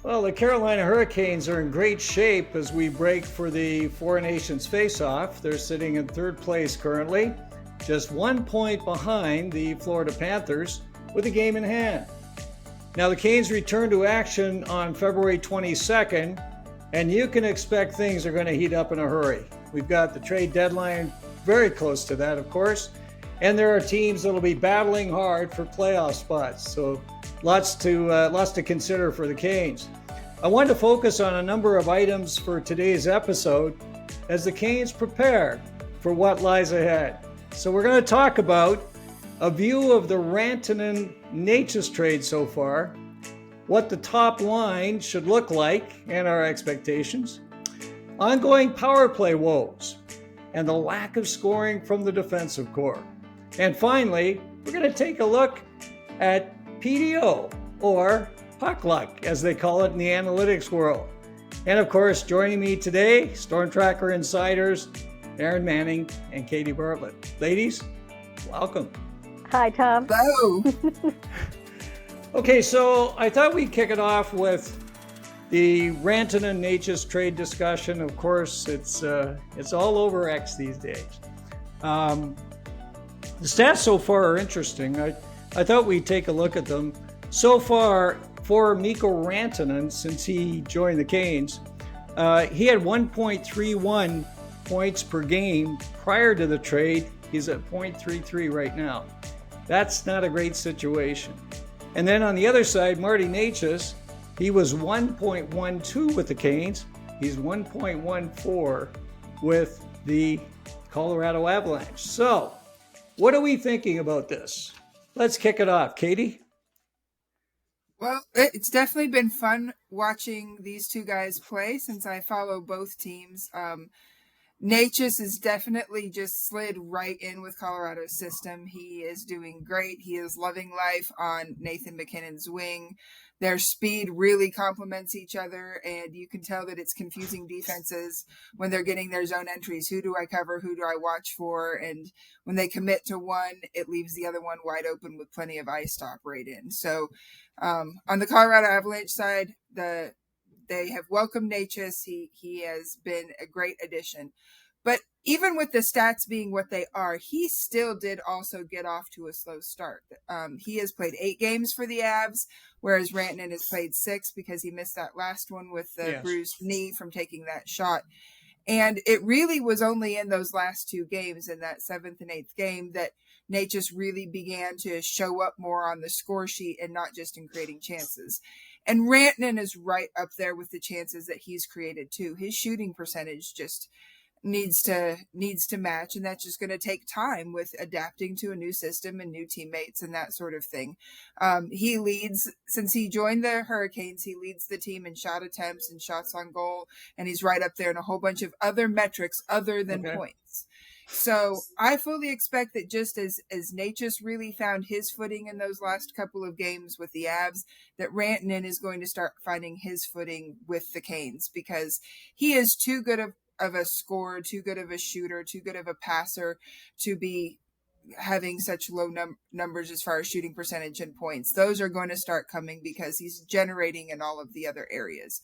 Well, the Carolina Hurricanes are in great shape as we break for the Four Nations face-off. They're sitting in third place currently, just 1 point behind the Florida Panthers with a game in hand. Now, the Canes return to action on February 22nd, and you can expect things are going to heat up in a hurry. We've got the trade deadline very close to that, of course, and there are teams that will be battling hard for playoff spots. So lots to consider for the Canes. I wanted to focus on a number of items for today's episode as the Canes prepare for what lies ahead. So we're going to talk about a view of the Rantanen-Necas trade so far, what the top line should look like and our expectations, ongoing power play woes, and the lack of scoring from the defensive core. And finally, we're going to take a look at PDO, or puck luck, as they call it in the analytics world. And of course, joining me today, stormTRacker insiders, Erin Manning and Katie Bartlett. Ladies, welcome. Hi, Tom. Hello. Okay, so I thought we'd kick it off with the Rantanen-Necas trade discussion. Of course, it's all over X these days. The stats so far are interesting. I thought we'd take a look at them. So far, for Mikko Rantanen, since he joined the Canes, he had 1.31 points per game prior to the trade. He's at 0.33 right now. That's not a great situation. And then on the other side, Marty Necas, he was 1.12 with the Canes. He's 1.14 with the Colorado Avalanche. So, what are we thinking about this? Let's kick it off. Katie? Well, it's definitely been fun watching these two guys play since I follow both teams. Necas is definitely just slid right in with Colorado's system. He is doing great. He is loving life on Nathan MacKinnon's wing. Their speed really complements each other, and you can tell that it's confusing defenses when they're getting their zone entries. Who do I cover? Who do I watch for? And when they commit to one, it leaves the other one wide open with plenty of ice to operate in. So on the Colorado Avalanche side, they have welcomed Necas. He has been a great addition. But even with the stats being what they are, he still did also get off to a slow start. He has played 8 games for the Avs, whereas Rantanen has played 6 because he missed that last one with the bruised knee from taking that shot. And it really was only in those last 2 games, in that 7th and 8th game, that Necas really began to show up more on the score sheet and not just in creating chances. And Rantanen is right up there with the chances that he's created too. His shooting percentage just needs to match, and that's just going to take time with adapting to a new system and new teammates and that sort of thing. He leads, since he joined the Hurricanes, he leads the team in shot attempts and shots on goal, and he's right up there in a whole bunch of other metrics other than points. So I fully expect that just as Necas really found his footing in those last couple of games with the Avs, that Rantanen is going to start finding his footing with the Canes, because he is too good of a scorer, too good of a shooter, too good of a passer to be having such low numbers as far as shooting percentage and points. Those are going to start coming because he's generating in all of the other areas.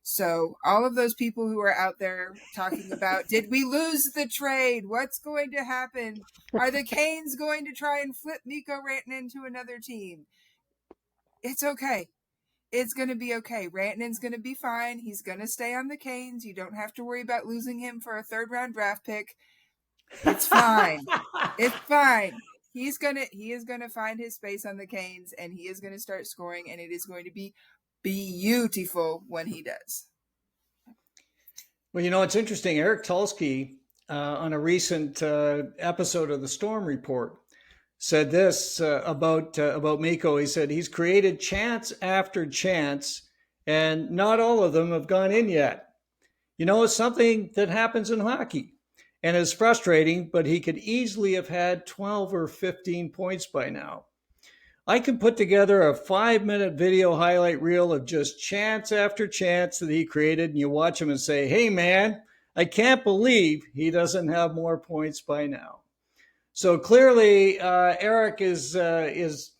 So all of those people who are out there talking about, did we lose the trade? What's going to happen? Are the Canes going to try and flip Mikko Rantanen to another team? It's okay. It's going to be okay. Rantanen's going to be fine. He's going to stay on the Canes. You don't have to worry about losing him for a 3rd-round draft pick. It's fine. It's fine. He is going to find his space on the Canes, and he is going to start scoring, and it is going to be beautiful when he does. Well, you know, it's interesting. Eric Tulsky, on a recent episode of the Storm Report, said this about Mikko. He said he's created chance after chance, and not all of them have gone in yet. You know, it's something that happens in hockey, and it's frustrating, but he could easily have had 12 or 15 points by now. I can put together a 5-minute video highlight reel of just chance after chance that he created, and you watch him and say, hey, man, I can't believe he doesn't have more points by now. So clearly, Eric is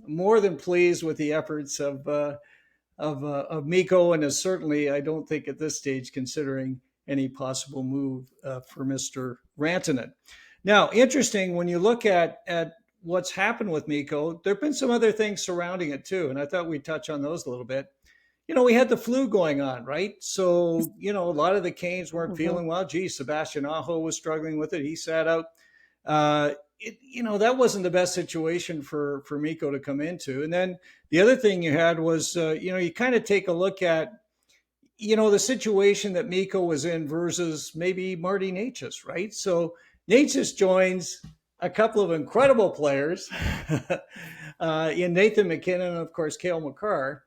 more than pleased with the efforts of of Mikko, and is certainly, I don't think at this stage, considering any possible move for Mr. Rantanen. Now, interesting when you look at what's happened with Mikko. There have been some other things surrounding it too, and I thought we'd touch on those a little bit. We had the flu going on, right? So, a lot of the Canes weren't feeling well. Gee, Sebastian Aho was struggling with it. He sat out. That wasn't the best situation for Mikko to come into. And then the other thing you had was, you kind of take a look at, the situation that Mikko was in versus maybe Marty Necas, right? So Necas joins a couple of incredible players in Nathan MacKinnon and, of course, Cale Makar.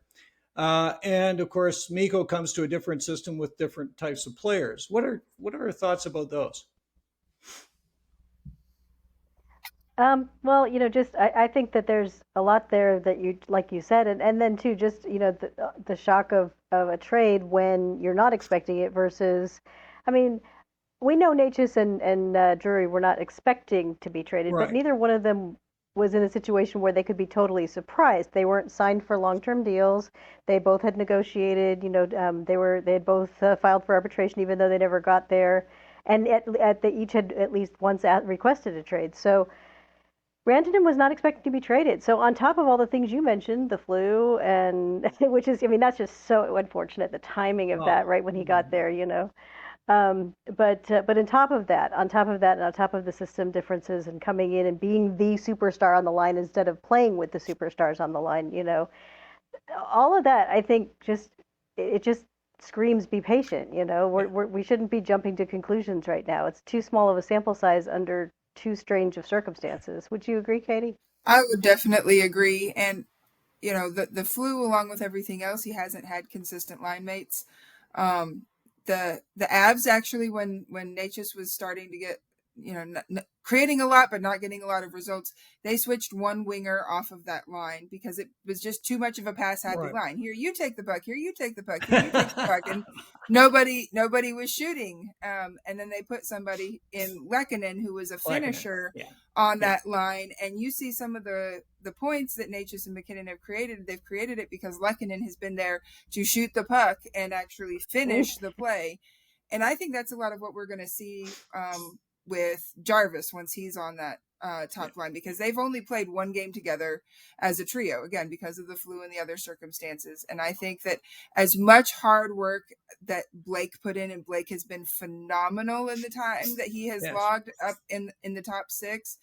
And of course, Mikko comes to a different system with different types of players. What are your thoughts about those? Well, I think that there's a lot there that you, like you said, and then too, just, the shock of a trade when you're not expecting it versus, I mean, we know Necas and Drury were not expecting to be traded, Right. but neither one of them was in a situation where they could be totally surprised. They weren't signed for long-term deals. They both had negotiated. They had both filed for arbitration, even though they never got there, and they each had at least once requested a trade. So Rantanen was not expected to be traded. So on top of all the things you mentioned, the flu, and which is, that's just so unfortunate, the timing of that, right when he got there, But on top of that, and on top of the system differences and coming in and being the superstar on the line instead of playing with the superstars on the line, all of that, I think it just screams be patient. We shouldn't be jumping to conclusions right now. It's too small of a sample size under too strange of circumstances. Would you agree, Katie? I would definitely agree. And, the flu, along with everything else, he hasn't had consistent line mates. The Avs actually, when Necas was starting to get, creating a lot but not getting a lot of results, they switched one winger off of that line because it was just too much of a pass-happy line. Here, you take the puck. Here, you take the puck. Here, you take the puck. And nobody was shooting. And then they put somebody in Lehkonen, who was a finisher on that line. And you see some of the points that Necas and MacKinnon have created. They've created it because Lehkonen has been there to shoot the puck and actually finish the play. And I think that's a lot of what we're going to see with Jarvis once he's on that top line, because they've only played one game together as a trio, again, because of the flu and the other circumstances. And I think that as much hard work that Blake put in, and Blake has been phenomenal in the time that he has logged up in the top six,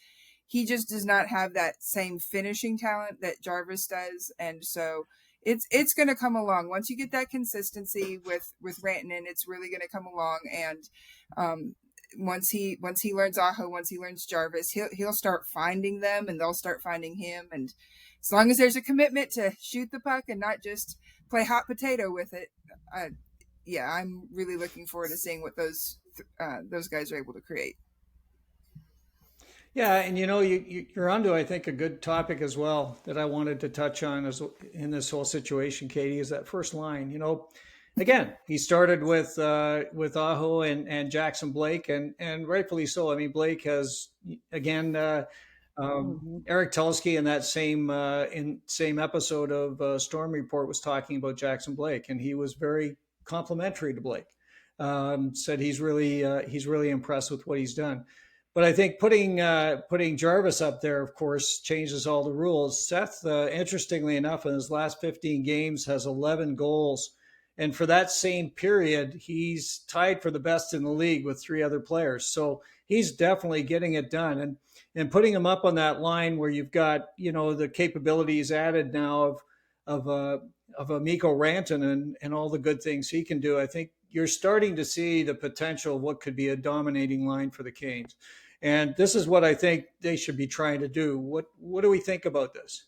he just does not have that same finishing talent that Jarvis does. And so it's going to come along. Once you get that consistency with Rantanen, it's really going to come along. And once he learns Aho, once he learns Jarvis, he'll start finding them, and they'll start finding him. And as long as there's a commitment to shoot the puck and not just play hot potato with it, I'm really looking forward to seeing what those guys are able to create. Yeah, and you're onto, I think, a good topic as well that I wanted to touch on in this whole situation, Katie, is that first line. Again, he started with Aho and Jackson Blake, and rightfully so. I mean, Blake has, again, Eric Tulsky in that same episode of Storm Report was talking about Jackson Blake, and he was very complimentary to Blake. Said he's really impressed with what he's done. But I think putting Jarvis up there, of course, changes all the rules. Seth, interestingly enough, in his last 15 games, has 11 goals. And for that same period, he's tied for the best in the league with 3 other players. So he's definitely getting it done. And putting him up on that line where you've got, the capabilities added now of a Mikko Rantanen and all the good things he can do, I think you're starting to see the potential of what could be a dominating line for the Canes. And this is what I think they should be trying to do. What do we think about this?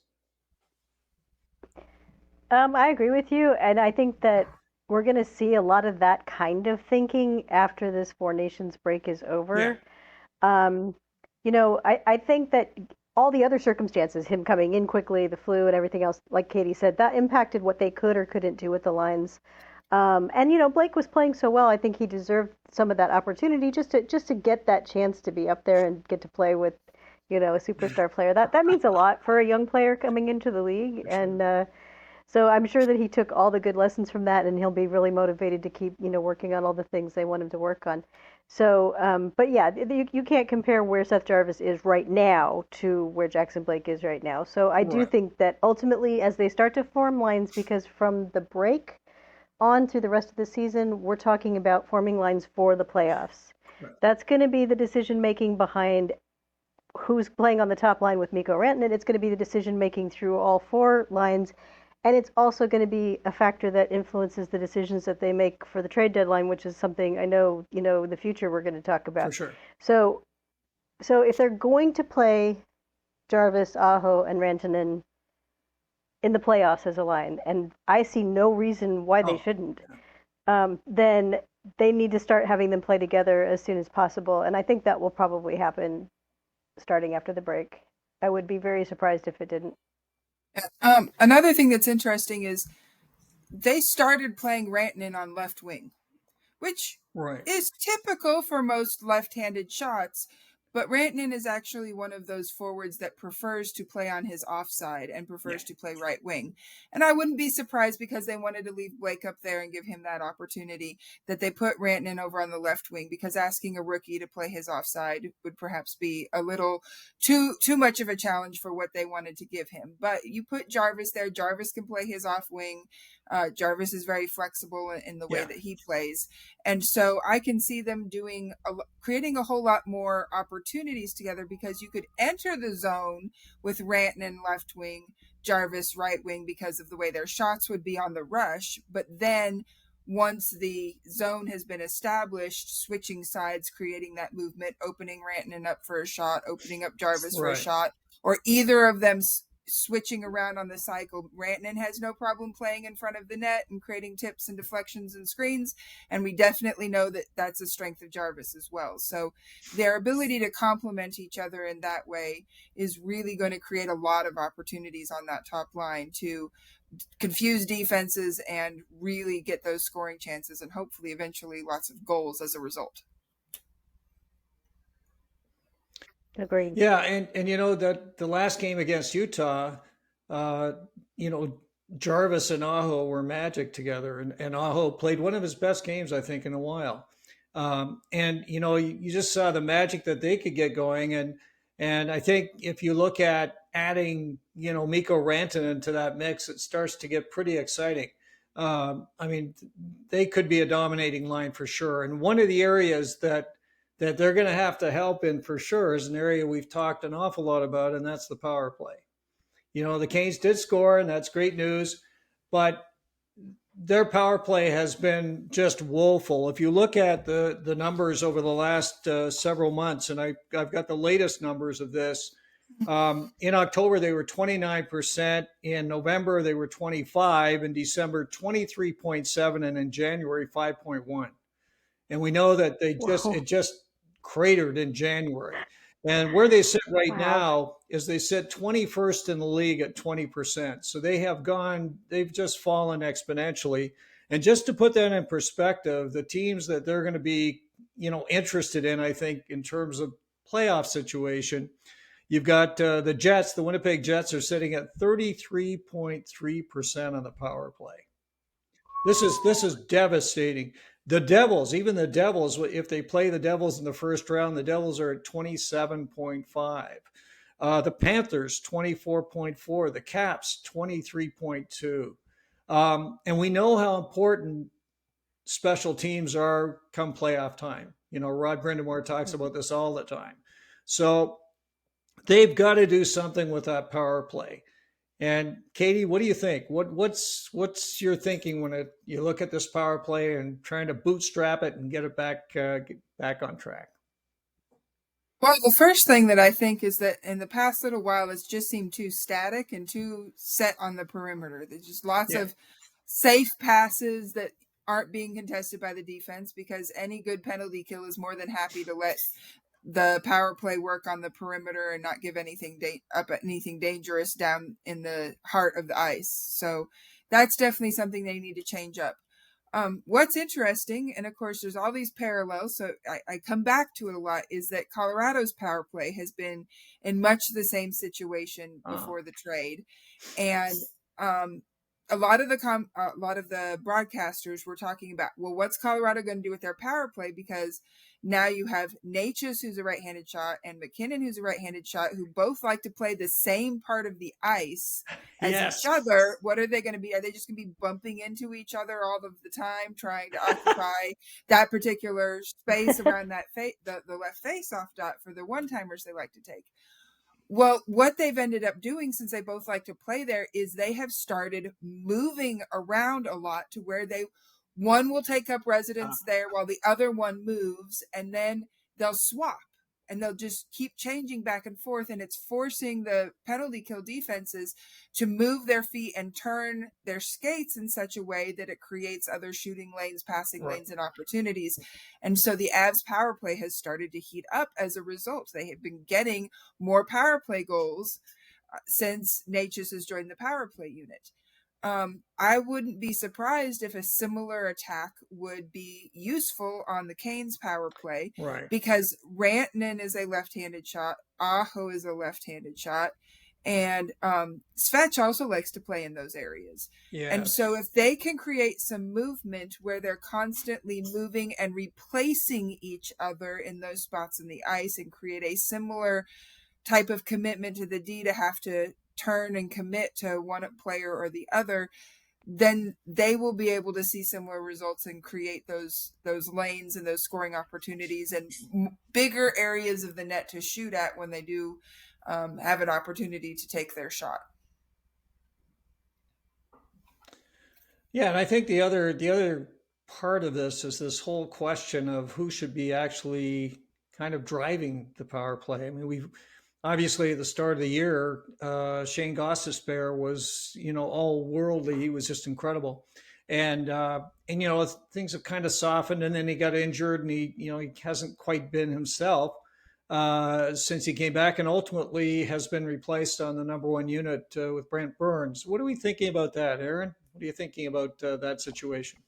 I agree with you, and I think that we're going to see a lot of that kind of thinking after this Four Nations break is over. Yeah. I think that all the other circumstances, him coming in quickly, the flu and everything else, like Katie said, that impacted what they could or couldn't do with the lines. And Blake was playing so well. I think he deserved some of that opportunity just to get that chance to be up there and get to play with, a superstar player. That means a lot for a young player coming into the league. And So I'm sure that he took all the good lessons from that, and he'll be really motivated to keep, working on all the things they want him to work on. So, but yeah, you can't compare where Seth Jarvis is right now to where Jackson Blake is right now. So I do Right. think that ultimately, as they start to form lines, because from the break on through the rest of the season, we're talking about forming lines for the playoffs. Right. That's going to be the decision making behind who's playing on the top line with Mikko Rantanen. It's going to be the decision making through all four lines. And it's also going to be a factor that influences the decisions that they make for the trade deadline, which is something I know, in the future we're going to talk about. For sure. So if they're going to play Jarvis, Aho, and Rantanen in the playoffs as a line, and I see no reason why they shouldn't, then they need to start having them play together as soon as possible. And I think that will probably happen starting after the break. I would be very surprised if it didn't. Another thing that's interesting is they started playing Rantanen on left wing, which is typical for most left-handed shots. But Rantanen is actually one of those forwards that prefers to play on his offside and prefers to play right wing. And I wouldn't be surprised, because they wanted to leave Blake up there and give him that opportunity, that they put Rantanen over on the left wing, because asking a rookie to play his offside would perhaps be a little too much of a challenge for what they wanted to give him. But you put Jarvis there. Jarvis can play his off wing. Jarvis is very flexible in the way that he plays. And so I can see them creating a whole lot more opportunities together, because you could enter the zone with Rantanen left wing, Jarvis right wing, because of the way their shots would be on the rush. But then once the zone has been established, switching sides, creating that movement, opening Rantanen up for a shot, opening up Jarvis for a shot, or either of them switching around on the cycle. Rantanen has no problem playing in front of the net and creating tips and deflections and screens, and we definitely know that that's a strength of Jarvis as well. So their ability to complement each other in that way is really going to create a lot of opportunities on that top line to confuse defenses and really get those scoring chances, and hopefully eventually lots of goals as a result. Agreed. Yeah, and that the last game against Utah, Jarvis and Aho were magic together, and Aho played one of his best games, I think, in a while. And you just saw the magic that they could get going, and I think if you look at adding Mikko Rantanen to that mix, it starts to get pretty exciting. I mean, they could be a dominating line for sure. And one of the areas that they're going to have to help in for sure is an area we've talked an awful lot about, and that's the power play. The Canes did score, and that's great news, but their power play has been just woeful. If you look at the numbers over the last several months, and I've got the latest numbers of this, in October they were 29%, in November they were 25%, in December 23.7%, and in January 5.1%. And we know that it just cratered in January. And where they sit right now is they sit 21st in the league at 20%. So they've just fallen exponentially. And just to put that in perspective, the teams that they're going to be, interested in, I think, in terms of playoff situation, you've got the Jets. The Winnipeg Jets are sitting at 33.3% on the power play. This is devastating. The Devils, even the Devils, if they play the Devils in the first round, the Devils are at 27.5. The Panthers, 24.4. The Caps, 23.2. And we know how important special teams are come playoff time. Rod Brind'Amour talks about this all the time. So they've got to do something with that power play. And Katie, what do you think? What's your thinking when you look at this power play and trying to bootstrap it and get it back on track? Well, the first thing that I think is that in the past little while, it's just seemed too static and too set on the perimeter. There's just lots of safe passes that aren't being contested by the defense, because any good penalty kill is more than happy to let the power play work on the perimeter and not give anything dangerous down in the heart of the ice. So that's definitely something they need to change up. What's interesting, and of course there's all these parallels, so I come back to it a lot, is that Colorado's power play has been in much the same situation before the trade. And a lot of the broadcasters were talking about, well, what's Colorado going to do with their power play? Because now you have Necas, who's a right-handed shot, and McKinnon, who's a right-handed shot, who both like to play the same part of the ice as Yes. each other. What are they going to be? Are they just going to be bumping into each other all of the time, trying to occupy that particular space around that the left face-off dot for the one-timers they like to take? Well, what they've ended up doing, since they both like to play there, is they have started moving around a lot to where one will take up residence there while the other one moves, and then they'll swap and they'll just keep changing back and forth. And it's forcing the penalty kill defenses to move their feet and turn their skates in such a way that it creates other shooting lanes, passing lanes, and opportunities. And so the Avs power play has started to heat up as a result. They have been getting more power play goals since Necas has joined the power play unit. I wouldn't be surprised if a similar attack would be useful on the Canes power play, because Rantanen is a left-handed shot, Aho is a left-handed shot, and Svetch also likes to play in those areas. Yes. And so if they can create some movement where they're constantly moving and replacing each other in those spots in the ice and create a similar type of commitment to the D to have to turn and commit to one player or the other, then they will be able to see similar results and create those lanes and those scoring opportunities and bigger areas of the net to shoot at when they do have an opportunity to take their shot. Yeah, and I think the other part of this is this whole question of who should be actually kind of driving the power play. I mean, we've obviously at the start of the year, Shane Gostisbehere was, all worldly. He was just incredible. And things have kind of softened, and then he got injured, and he hasn't quite been himself since he came back, and ultimately has been replaced on the number one unit with Brent Burns. What are we thinking about that, Erin? What are you thinking about that situation?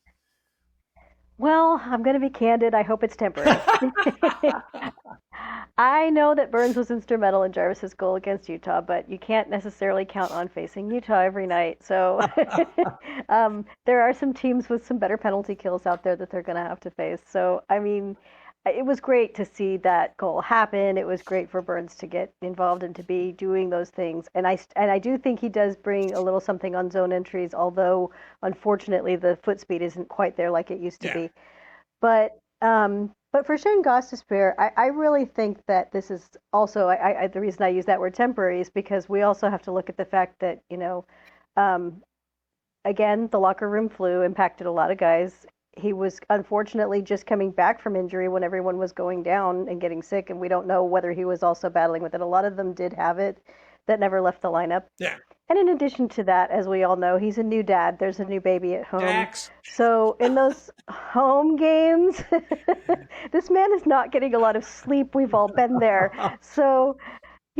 Well, I'm going to be candid. I hope it's temporary. I know that Burns was instrumental in Jarvis's goal against Utah, but you can't necessarily count on facing Utah every night. So there are some teams with some better penalty kills out there that they're going to have to face. So, I mean, it was great to see that goal happen. It was great for Burns to get involved and to be doing those things. And I do think he does bring a little something on zone entries, although unfortunately the foot speed isn't quite there like it used to be. But for Shane Gostisbehere, I really think that this is also, the reason I use that word temporary is because we also have to look at the fact that, again, the locker room flu impacted a lot of guys. He was unfortunately just coming back from injury when everyone was going down and getting sick, and we don't know whether he was also battling with it. A lot of them did have it that never left the lineup. Yeah. And in addition to that, as we all know, he's a new dad. There's a new baby at home. Dax. So in those home games, this man is not getting a lot of sleep. We've all been there. So,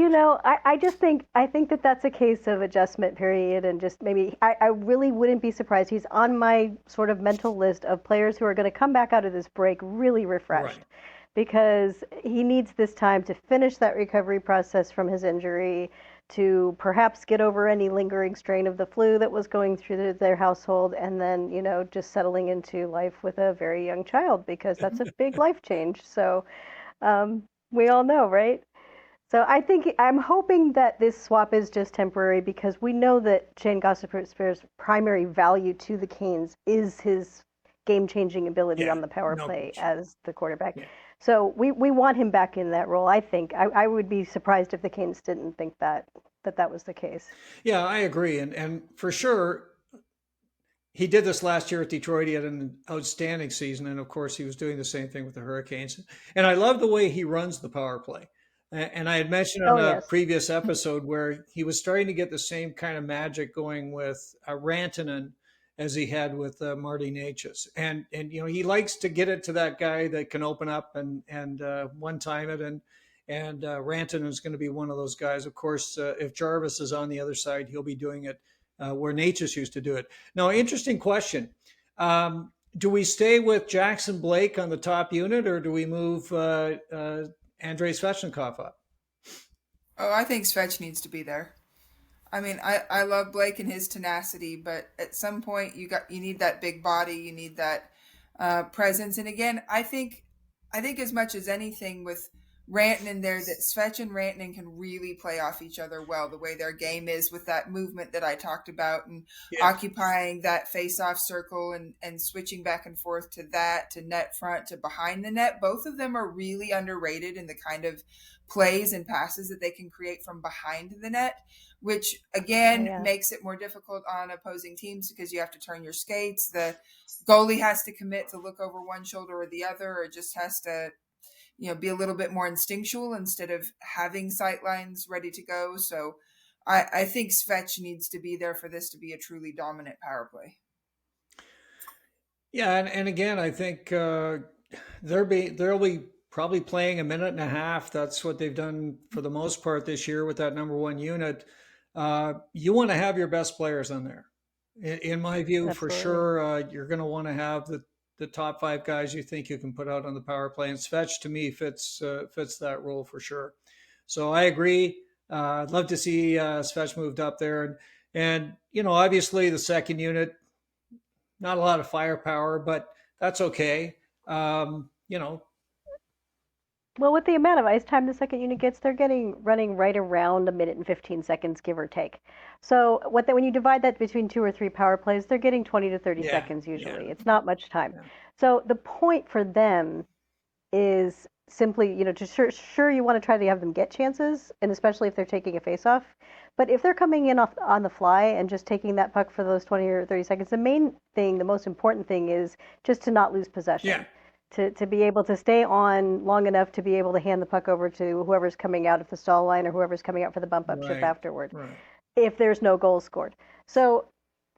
I think that that's a case of adjustment period, and just maybe I really wouldn't be surprised. He's on my sort of mental list of players who are going to come back out of this break really refreshed, because he needs this time to finish that recovery process from his injury, to perhaps get over any lingering strain of the flu that was going through their household, and then, just settling into life with a very young child, because that's a big life change. So we all know, right? So I'm hoping that this swap is just temporary, because we know that Shane Gostisbehere's primary value to the Canes is his game-changing ability on the power play as the quarterback. Yeah. So we want him back in that role. I think I would be surprised if the Canes didn't think that was the case. Yeah, I agree, and for sure. He did this last year at Detroit. He had an outstanding season, and of course, he was doing the same thing with the Hurricanes. And I love the way he runs the power play. And I had mentioned on a previous episode where he was starting to get the same kind of magic going with Rantanen as he had with Marty Necas. And he likes to get it to that guy that can open up and one time it. And Rantanen is going to be one of those guys. Of course, if Jarvis is on the other side, he'll be doing it where Necas used to do it. Now, interesting question. Do we stay with Jackson Blake on the top unit, or do we move Andrei Svechnikov up? Oh, I think Svetch needs to be there. I mean, I love Blake and his tenacity, but at some point you need that big body, you need that presence. And again, I think as much as anything with Rantanen there, that Svetch and Rantanen can really play off each other well. The way their game is with that movement that I talked about, and occupying that face-off circle and switching back and forth to that, to net front, to behind the net. Both of them are really underrated in the kind of plays and passes that they can create from behind the net, which again makes it more difficult on opposing teams because you have to turn your skates. The goalie has to commit to look over one shoulder or the other, or just has to, be a little bit more instinctual instead of having sight lines ready to go. So I think Svetch needs to be there for this to be a truly dominant power play. Yeah, and again, I think they'll be probably playing a minute and a half. That's what they've done for the most part this year with that number one unit. You want to have your best players on there. In my view, Absolutely. for sure, you're going to want to have the top five guys you think you can put out on the power play. And Svetch, to me, fits that role for sure. So I agree. I'd love to see Svetch moved up there. And obviously the second unit, not a lot of firepower, but that's okay. Well, with the amount of ice time the second unit gets, they're running right around a minute and 15 seconds, give or take. So when you divide that between 2 or 3 power plays, they're getting 20 to 30 seconds usually. Yeah. It's not much time. Yeah. So the point for them is simply, to sure you want to try to have them get chances, and especially if they're taking a face-off. But if they're coming in on the fly and just taking that puck for those 20 or 30 seconds, the most important thing is just to not lose possession. Yeah. To be able to stay on long enough to be able to hand the puck over to whoever's coming out of the stall line or whoever's coming out for the bump-up shift afterward, if there's no goal scored. So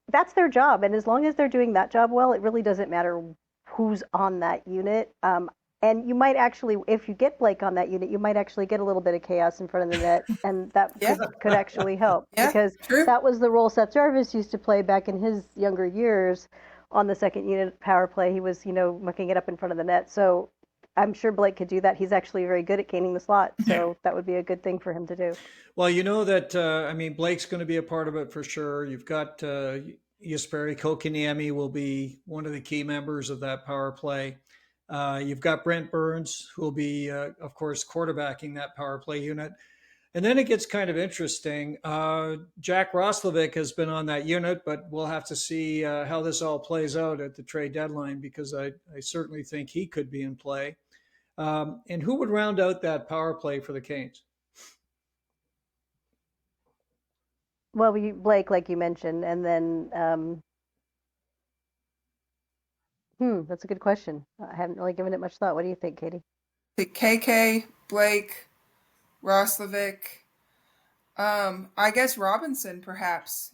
that's their job, and as long as they're doing that job well, it really doesn't matter who's on that unit. And you might actually, if you get Blake on that unit, you might actually get a little bit of chaos in front of the net, and that could actually help. Because that was the role Seth Jarvis used to play back in his younger years. On the second unit power play, he was, mucking it up in front of the net. So I'm sure Blake could do that. He's actually very good at gaining the slot. So that would be a good thing for him to do. Well, Blake's going to be a part of it for sure. You've got Jesperi Kotkaniemi will be one of the key members of that power play. You've got Brent Burns, who will be, of course, quarterbacking that power play unit. And then it gets kind of interesting. Jack Roslovic has been on that unit, but we'll have to see how this all plays out at the trade deadline, because I certainly think he could be in play. And who would round out that power play for the Canes? Well, Blake, like you mentioned, and then that's a good question. I haven't really given it much thought. What do you think, Katie? The KK, Blake, Roslovic, I guess Robinson, perhaps.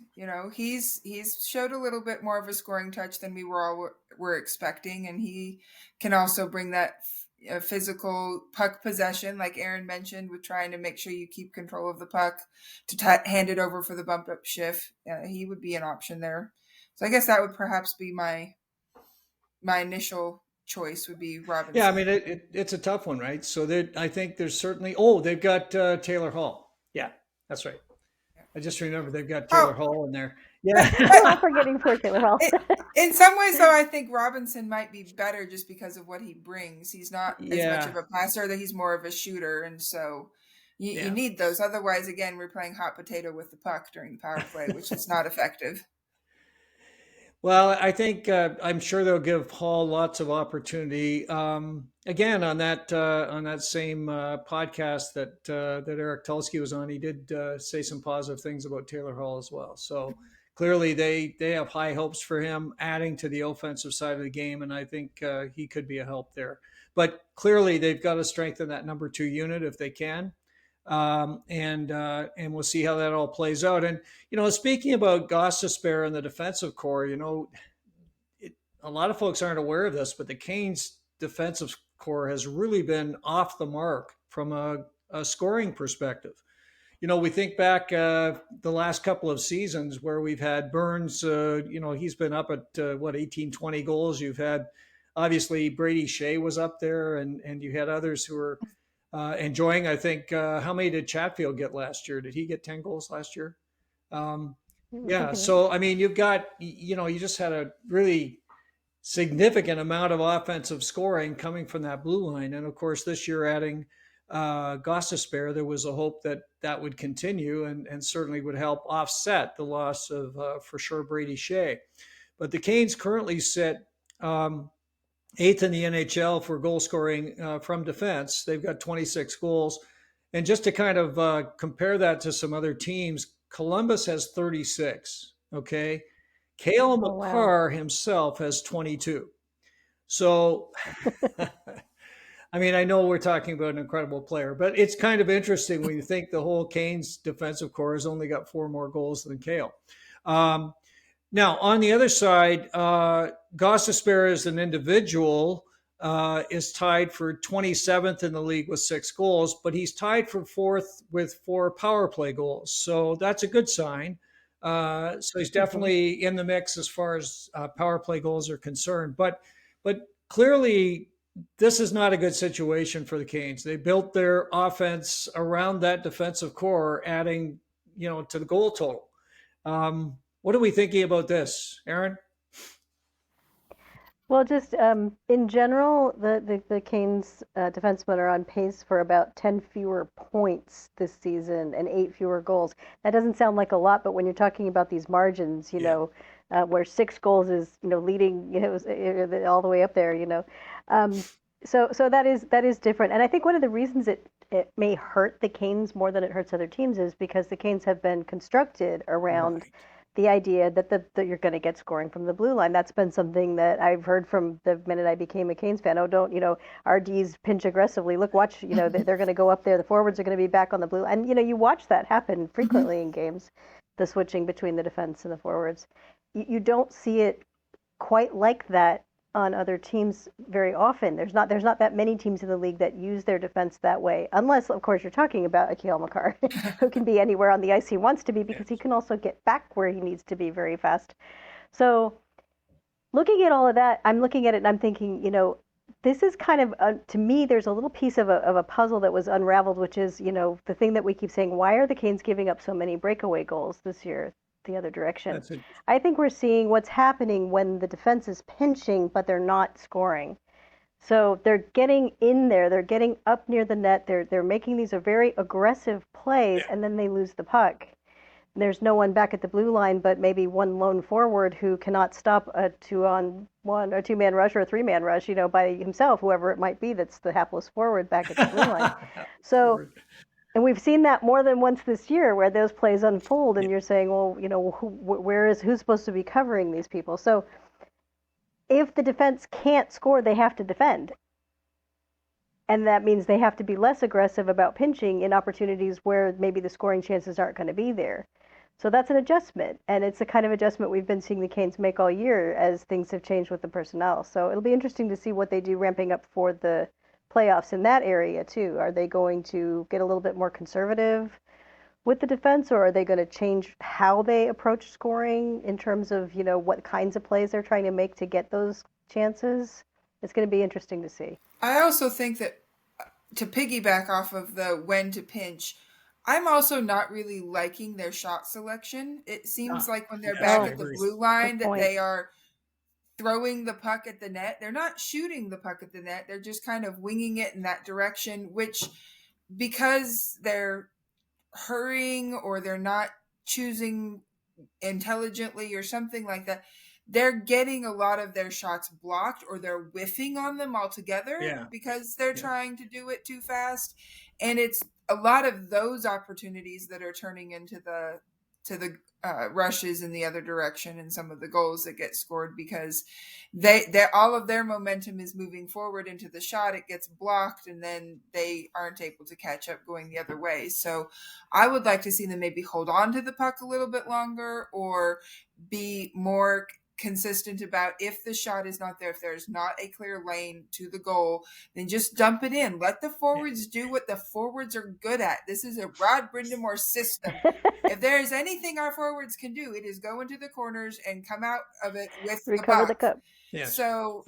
He's showed a little bit more of a scoring touch than we were expecting, and he can also bring that physical puck possession, like Erin mentioned, with trying to make sure you keep control of the puck to hand it over for the bump up shift. He would be an option there. So I guess that would perhaps be my initial choice would be Robinson. Yeah, I mean, it's a tough one, right? So I think there's certainly, they've got Taylor Hall. Yeah, that's right. I just remember they've got Taylor Hall in there. Yeah. I'm forgetting poor Taylor Hall. In some ways, though, I think Robinson might be better just because of what he brings. He's not as much of a passer, that he's more of a shooter. And so you need those. Otherwise, again, we're playing hot potato with the puck during the power play, which is not effective. Well, I think I'm sure they'll give Hall lots of opportunity. Again, on that same podcast that Eric Tulsky was on, he did say some positive things about Taylor Hall as well. So clearly, they have high hopes for him, adding to the offensive side of the game, and I think he could be a help there. But clearly, they've got to strengthen that number 2 unit if they can. And we'll see how that all plays out. And, speaking about Gostisbehere and the defensive core, a lot of folks aren't aware of this, but the Canes defensive core has really been off the mark from a scoring perspective. We think back the last couple of seasons where we've had Burns, he's been up at 18, 20 goals. You've had, obviously, Brady Shea was up there, and you had others who were enjoying. I think, how many did Chatfield get last year? Did he get 10 goals last year? Yeah. So, I mean, you've got, you just had a really significant amount of offensive scoring coming from that blue line. And of course, this year adding Gostisbehere, there was a hope that that would continue and certainly would help offset the loss of, for sure, Brady Shea. But the Canes currently sit eighth in the NHL for goal scoring from defense. They've got 26 goals. And just to kind of compare that to some other teams, Columbus has 36. Okay. Cale McCarr himself has 22. So, I mean, I know we're talking about an incredible player, but it's kind of interesting when you think the whole Canes defensive core has only got 4 more goals than Cale. Now, on the other side, Gostisbehere as an individual is tied for 27th in the league with 6 goals, but he's tied for 4th with 4 power play goals. So that's a good sign. So he's definitely in the mix as far as power play goals are concerned. But clearly, this is not a good situation for the Canes. They built their offense around that defensive core, adding, to the goal total. What are we thinking about this, Erin? Well, just in general, the Canes defensemen are on pace for about 10 fewer points this season and 8 fewer goals. That doesn't sound like a lot, but when you're talking about these margins, where 6 goals is, leading, all the way up there, so that is different. And I think one of the reasons it may hurt the Canes more than it hurts other teams is because the Canes have been constructed around the idea that you're going to get scoring from the blue line. That's been something that I've heard from the minute I became a Canes fan. Oh, don't, our Ds pinch aggressively. Look, watch, they're going to go up there. The forwards are going to be back on the blue. And, you watch that happen frequently in games, the switching between the defense and the forwards. You don't see it quite like that on other teams very often. There's not that many teams in the league that use their defense that way, unless, of course, you're talking about a Cale McCarr, who can be anywhere on the ice he wants to be because he can also get back where he needs to be very fast. So looking at all of that, I'm looking at it and I'm thinking, this is kind of, to me, there's a little piece of a puzzle that was unraveled, which is, the thing that we keep saying, why are the Canes giving up so many breakaway goals this year? The other direction. I think we're seeing what's happening when the defense is pinching, but they're not scoring. So they're getting in there, they're getting up near the net, they're making these very aggressive plays, and then they lose the puck. There's no one back at the blue line but maybe one lone forward who cannot stop a 2-on-1 or 2-man rush or a 3-man rush, by himself, whoever it might be that's the hapless forward back at the blue line. So and we've seen that more than once this year where those plays unfold and you're saying, well, who's supposed to be covering these people? So if the defense can't score, they have to defend. And that means they have to be less aggressive about pinching in opportunities where maybe the scoring chances aren't going to be there. So that's an adjustment. And it's the kind of adjustment we've been seeing the Canes make all year as things have changed with the personnel. So it'll be interesting to see what they do ramping up for the playoffs in that area too. Are they going to get a little bit more conservative with the defense, or are they going to change how they approach scoring in terms of, what kinds of plays they're trying to make to get those chances? It's going to be interesting to see. I also think that, to piggyback off of the when to pinch, I'm also not really liking their shot selection. It seems like when they're back at the blue line that they are throwing the puck at the net. They're not shooting the puck at the net. They're just kind of winging it in that direction, which, because they're hurrying or they're not choosing intelligently or something like that, they're getting a lot of their shots blocked or they're whiffing on them altogether because they're trying to do it too fast. And it's a lot of those opportunities that are turning into the rushes in the other direction and some of the goals that get scored because they all of their momentum is moving forward into the shot. It gets blocked and then they aren't able to catch up going the other way. So I would like to see them maybe hold on to the puck a little bit longer or be more consistent about if the shot is not there, if there's not a clear lane to the goal, then just dump it in. Let the forwards do what the forwards are good at. This is a Rod Brind'Amour system. If there is anything our forwards can do, it is go into the corners and come out of it with recover the puck. The cup. So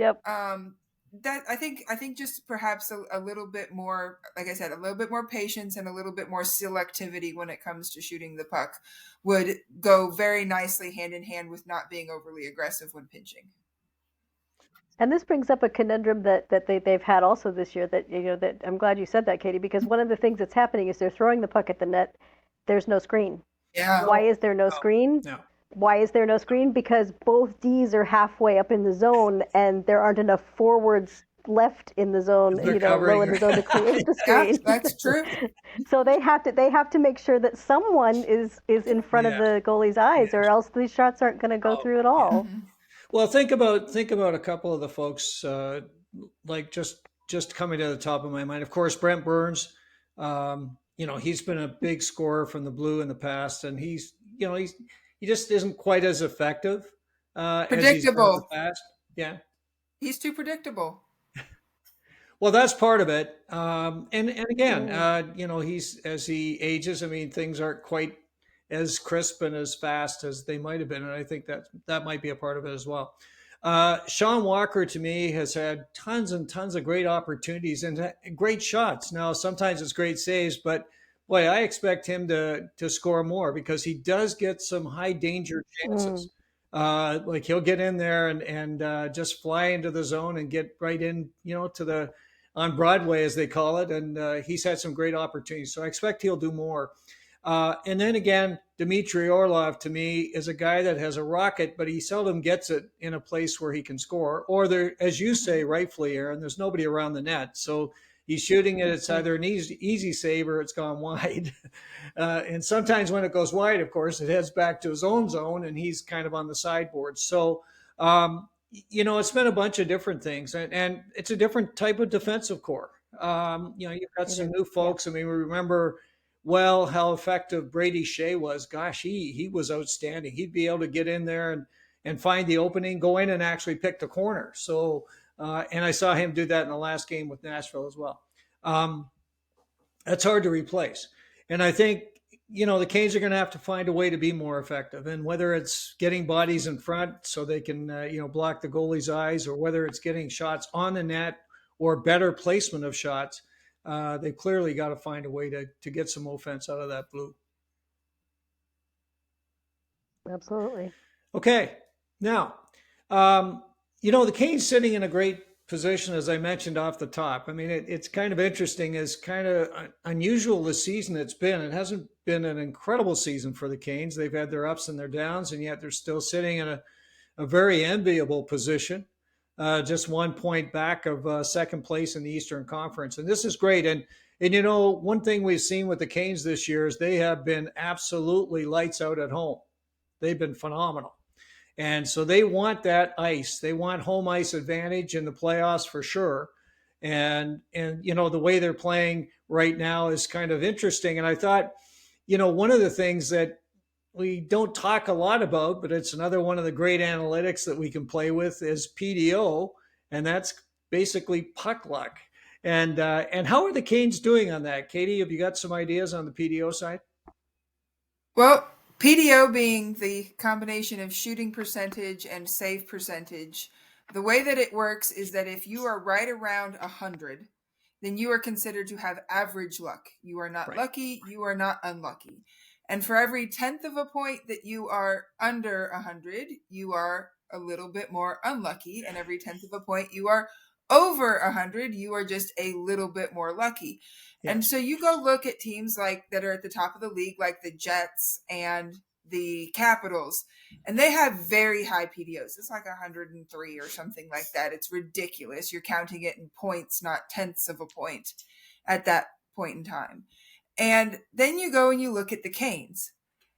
that I think just perhaps a little bit more, like I said, a little bit more patience and a little bit more selectivity when it comes to shooting the puck would go very nicely hand in hand with not being overly aggressive when pinching. And this brings up a conundrum that they've had also this year. That that I'm glad you said that, Katie, because one of the things that's happening is they're throwing the puck at the net. There's no screen. Yeah. Why is there no screen? No. Why is there no screen? Because both Ds are halfway up in the zone, and there aren't enough forwards left in the zone, low in the zone to create the screen. Yeah, that's true. So they have to make sure that someone is in front of the goalie's eyes, or else these shots aren't going to go through at all. Mm-hmm. Well, think about a couple of the folks like just coming to the top of my mind. Of course, Brent Burns. He's been a big scorer from the blue in the past, and he just isn't quite as effective as he's been in the past. Yeah, he's too predictable. Well, that's part of it. And again, he's as he ages. I mean, things aren't quite as crisp and as fast as they might have been, and I think that might be a part of it as well. Sean Walker, to me, has had tons and tons of great opportunities and great shots. Now, sometimes it's great saves, but boy, I expect him to score more because he does get some high danger chances. Like he'll get in there and just fly into the zone and get right in, to the on Broadway, as they call it. And he's had some great opportunities. So I expect he'll do more. And then again, Dmitry Orlov, to me, is a guy that has a rocket, but he seldom gets it in a place where he can score. Or there, as you say, rightfully, Erin, there's nobody around the net. So he's shooting it. It's either an easy save or it's gone wide. And sometimes when it goes wide, of course, it heads back to his own zone and he's kind of on the sideboard. So, it's been a bunch of different things. And it's a different type of defensive core. You've got some new folks. I mean, we remember how effective Brady Shea was. Gosh, he was outstanding. He'd be able to get in there and find the opening, go in and actually pick the corner. So, and I saw him do that in the last game with Nashville as well. That's hard to replace. And I think, the Canes are going to have to find a way to be more effective. And whether it's getting bodies in front so they can, block the goalie's eyes, or whether it's getting shots on the net or better placement of shots, they've clearly got to find a way to get some offense out of that blue. Absolutely. Okay. Now, the Canes sitting in a great position, as I mentioned off the top. I mean, it's kind of interesting, as kind of unusual this season it's been. It hasn't been an incredible season for the Canes. They've had their ups and their downs, and yet they're still sitting in a very enviable position. Just 1 point back of second place in the Eastern Conference. And this is great. And one thing we've seen with the Canes this year is they have been absolutely lights out at home. They've been phenomenal. And so they want that ice. They want home ice advantage in the playoffs for sure. And the way they're playing right now is kind of interesting. And I thought, one of the things that we don't talk a lot about, but it's another one of the great analytics that we can play with, is PDO, and that's basically puck luck. And how are the Canes doing on that? Katie, have you got some ideas on the PDO side? Well, PDO being the combination of shooting percentage and save percentage, the way that it works is that if you are right around 100, then you are considered to have average luck. You are not lucky, you are not unlucky. And for every 1/10 of a point that you are under 100, you are a little bit more unlucky. And every 1/10 of a point you are over 100, you are just a little bit more lucky. Yeah. And so you go look at teams that are at the top of the league, like the Jets and the Capitals, and they have very high PDOs. It's like 103 or something like that. It's ridiculous. You're counting it in points, not 1/10 of a point at that point in time. And then you go and you look at the Canes.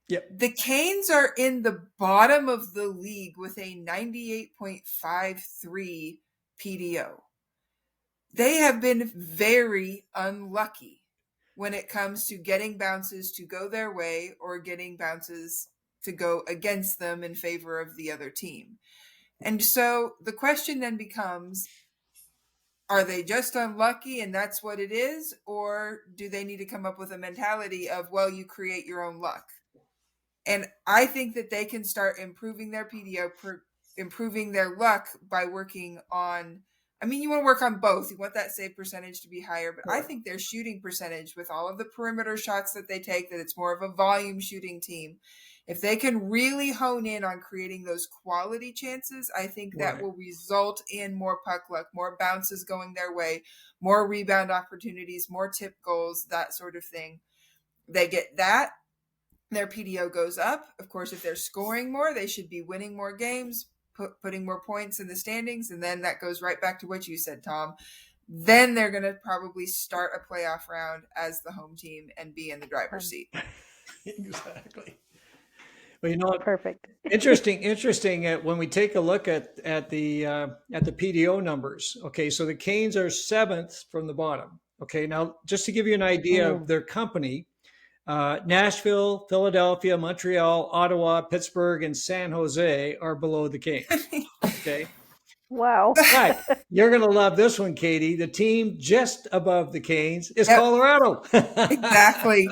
Yep. The Canes are in the bottom of the league with a 98.53 PDO. They have been very unlucky when it comes to getting bounces to go their way or getting bounces to go against them in favor of the other team. And so the question then becomes, are they just unlucky and that's what it is? Or do they need to come up with a mentality of, well, you create your own luck? And I think that they can start improving their PDO, improving their luck by working on I mean, you want to work on both. You want that save percentage to be higher, but I think their shooting percentage with all of the perimeter shots that they take, that it's more of a volume shooting team. If they can really hone in on creating those quality chances, I think that will result in more puck luck, more bounces going their way, more rebound opportunities, more tip goals, that sort of thing. They get that, their PDO goes up. Of course, if they're scoring more, they should be winning more games, putting more points in the standings, and then that goes right back to what you said, Tom. Then they're going to probably start a playoff round as the home team and be in the driver's seat. Exactly. Well, you know what? Perfect. Interesting. When we take a look at the PDO numbers. Okay, so the Canes are 7th from the bottom. Okay, now just to give you an idea of their company, Nashville, Philadelphia, Montreal, Ottawa, Pittsburgh, and San Jose are below the Canes. Okay. Wow. But you're going to love this one, Katie. The team just above the Canes is Colorado. Exactly.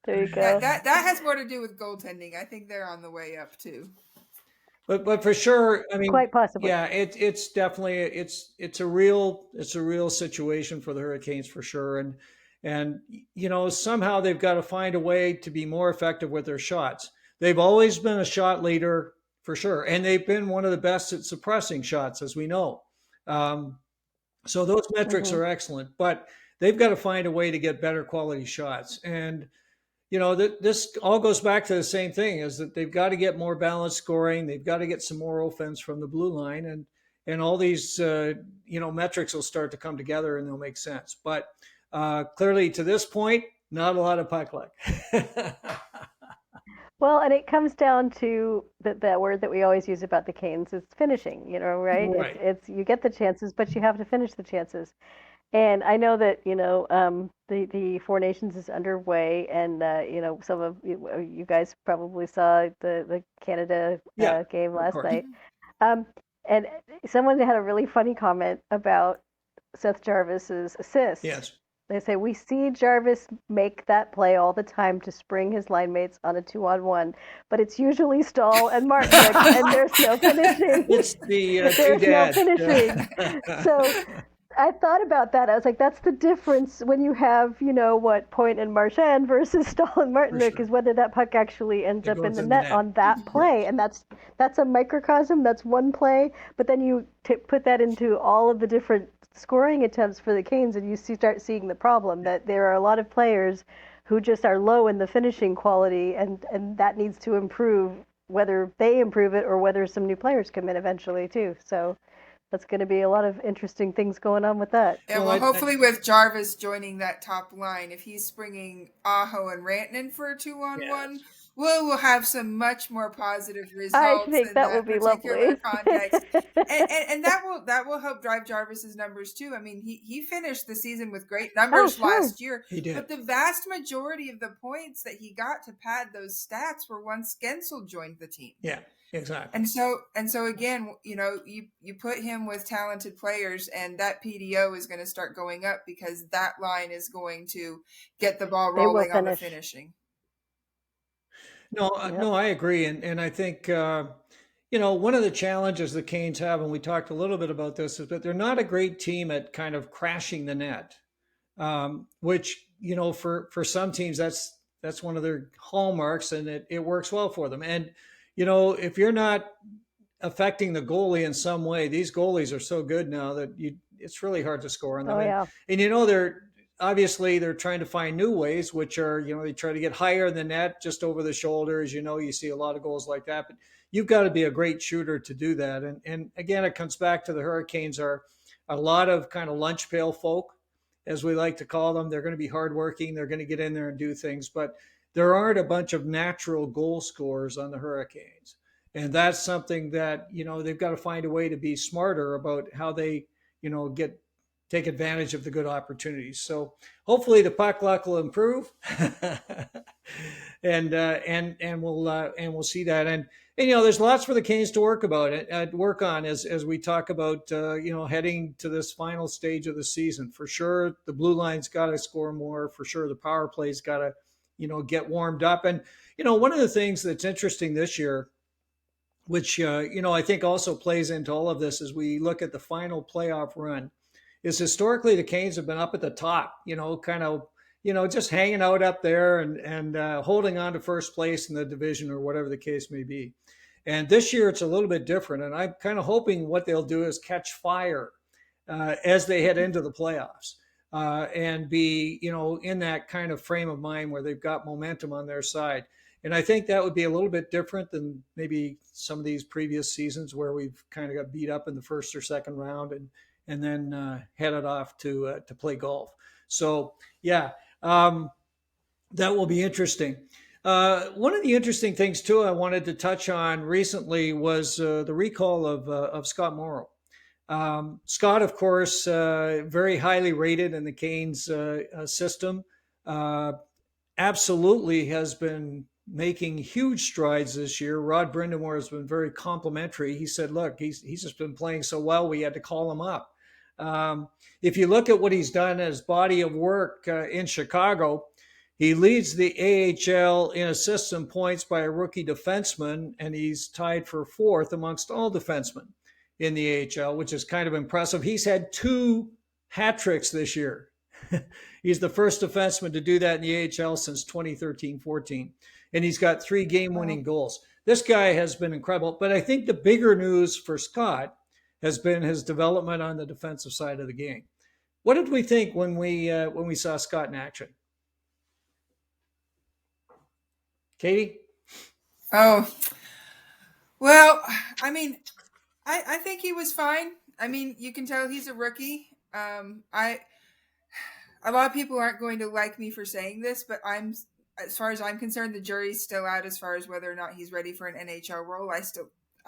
There you go. That has more to do with goaltending. I think they're on the way up too. But for sure, I mean, quite possibly. Yeah, it's definitely it's a real situation for the Hurricanes for sure, and you know, somehow they've got to find a way to be more effective with their shots. They've always been a shot leader for sure, and they've been one of the best at suppressing shots, as we know. So those metrics are excellent, but they've got to find a way to get better quality shots. And you know, this all goes back to the same thing, is that they've got to get more balanced scoring. They've got to get some more offense from the blue line, and all these metrics will start to come together and they'll make sense. But clearly, to this point, not a lot of puck luck. Well, and it comes down to that word that we always use about the Canes is finishing. You know, right? It's you get the chances, but you have to finish the chances. And I know that, the Four Nations is underway, and, some of you guys probably saw the Canada game last night. And someone had a really funny comment about Seth Jarvis's assist. Yes. They say, we see Jarvis make that play all the time to spring his line mates on a 2-on-1, but it's usually Stahl and Martinick, and there's no finishing. It's the there's no finishing. So I thought about that. I was like, that's the difference when you have, Point and Marchand versus Stahl and Martinick, is whether that puck actually ends up in the net on that play. And that's a microcosm. That's one play. But then you put that into all of the different scoring attempts for the Canes, and you start seeing the problem that there are a lot of players who just are low in the finishing quality, and that needs to improve, whether they improve it or whether some new players come in eventually too. So that's going to be a lot of interesting things going on with that. Yeah, well, hopefully with Jarvis joining that top line, if he's springing Aho and Rantanen for a 2-on-1, we'll have some much more positive results. I think that will be lovely. Context. and that will help drive Jarvis's numbers too. I mean, he finished the season with great numbers last year. He did. But the vast majority of the points that he got to pad those stats were once Gensel joined the team. Yeah. Exactly. And so again, you put him with talented players, and that PDO is going to start going up because that line is going to get the ball rolling on the finishing. No, I agree, and I think one of the challenges the Canes have, and we talked a little bit about this, is that they're not a great team at kind of crashing the net, which for some teams that's one of their hallmarks, and it works well for them. And if you're not affecting the goalie in some way, these goalies are so good now that it's really hard to score on them. Oh, yeah. And they're trying to find new ways, which are, they try to get higher in the net, just over the shoulders. You see a lot of goals like that, but you've got to be a great shooter to do that. And again, it comes back to the Hurricanes are a lot of kind of lunch pail folk, as we like to call them. They're going to be hardworking. They're going to get in there and do things, but there aren't a bunch of natural goal scorers on the Hurricanes. And that's something that, they've got to find a way to be smarter about how they, take advantage of the good opportunities. So hopefully the puck luck will improve and we'll see that. And there's lots for the Canes to work on as we talk about, heading to this final stage of the season. For sure, the blue line's got to score more. For sure, the power play's got to, get warmed up. And, one of the things that's interesting this year which I think also plays into all of this as we look at the final playoff run, is historically the Canes have been up at the top, kind of, just hanging out up there and holding on to first place in the division or whatever the case may be. And this year it's a little bit different, and I'm kind of hoping what they'll do is catch fire as they head into the playoffs. And be, in that kind of frame of mind where they've got momentum on their side. And I think that would be a little bit different than maybe some of these previous seasons where we've kind of got beat up in the first or second round and then headed off to play golf. So, yeah, that will be interesting. One of the interesting things, too, I wanted to touch on recently was the recall of Scott Morrow. Scott, of course, very highly rated in the Canes system, absolutely has been making huge strides this year. Rod Brind'Amour has been very complimentary. He said, look, he's just been playing so well, we had to call him up. If you look at what he's done as body of work in Chicago, he leads the AHL in assists and points by a rookie defenseman, and he's tied for fourth amongst all defensemen in the AHL, which is kind of impressive. He's had 2 hat tricks this year. He's the first defenseman to do that in the AHL since 2013-14. And he's got 3 game-winning goals. This guy has been incredible. But I think the bigger news for Scott has been his development on the defensive side of the game. What did we think when we saw Scott in action? Katie? Oh, well, I mean, I think he was fine. I mean, you can tell he's a rookie. A lot of people aren't going to like me for saying this, but as far as I'm concerned, the jury's still out as far as whether or not he's ready for an NHL role.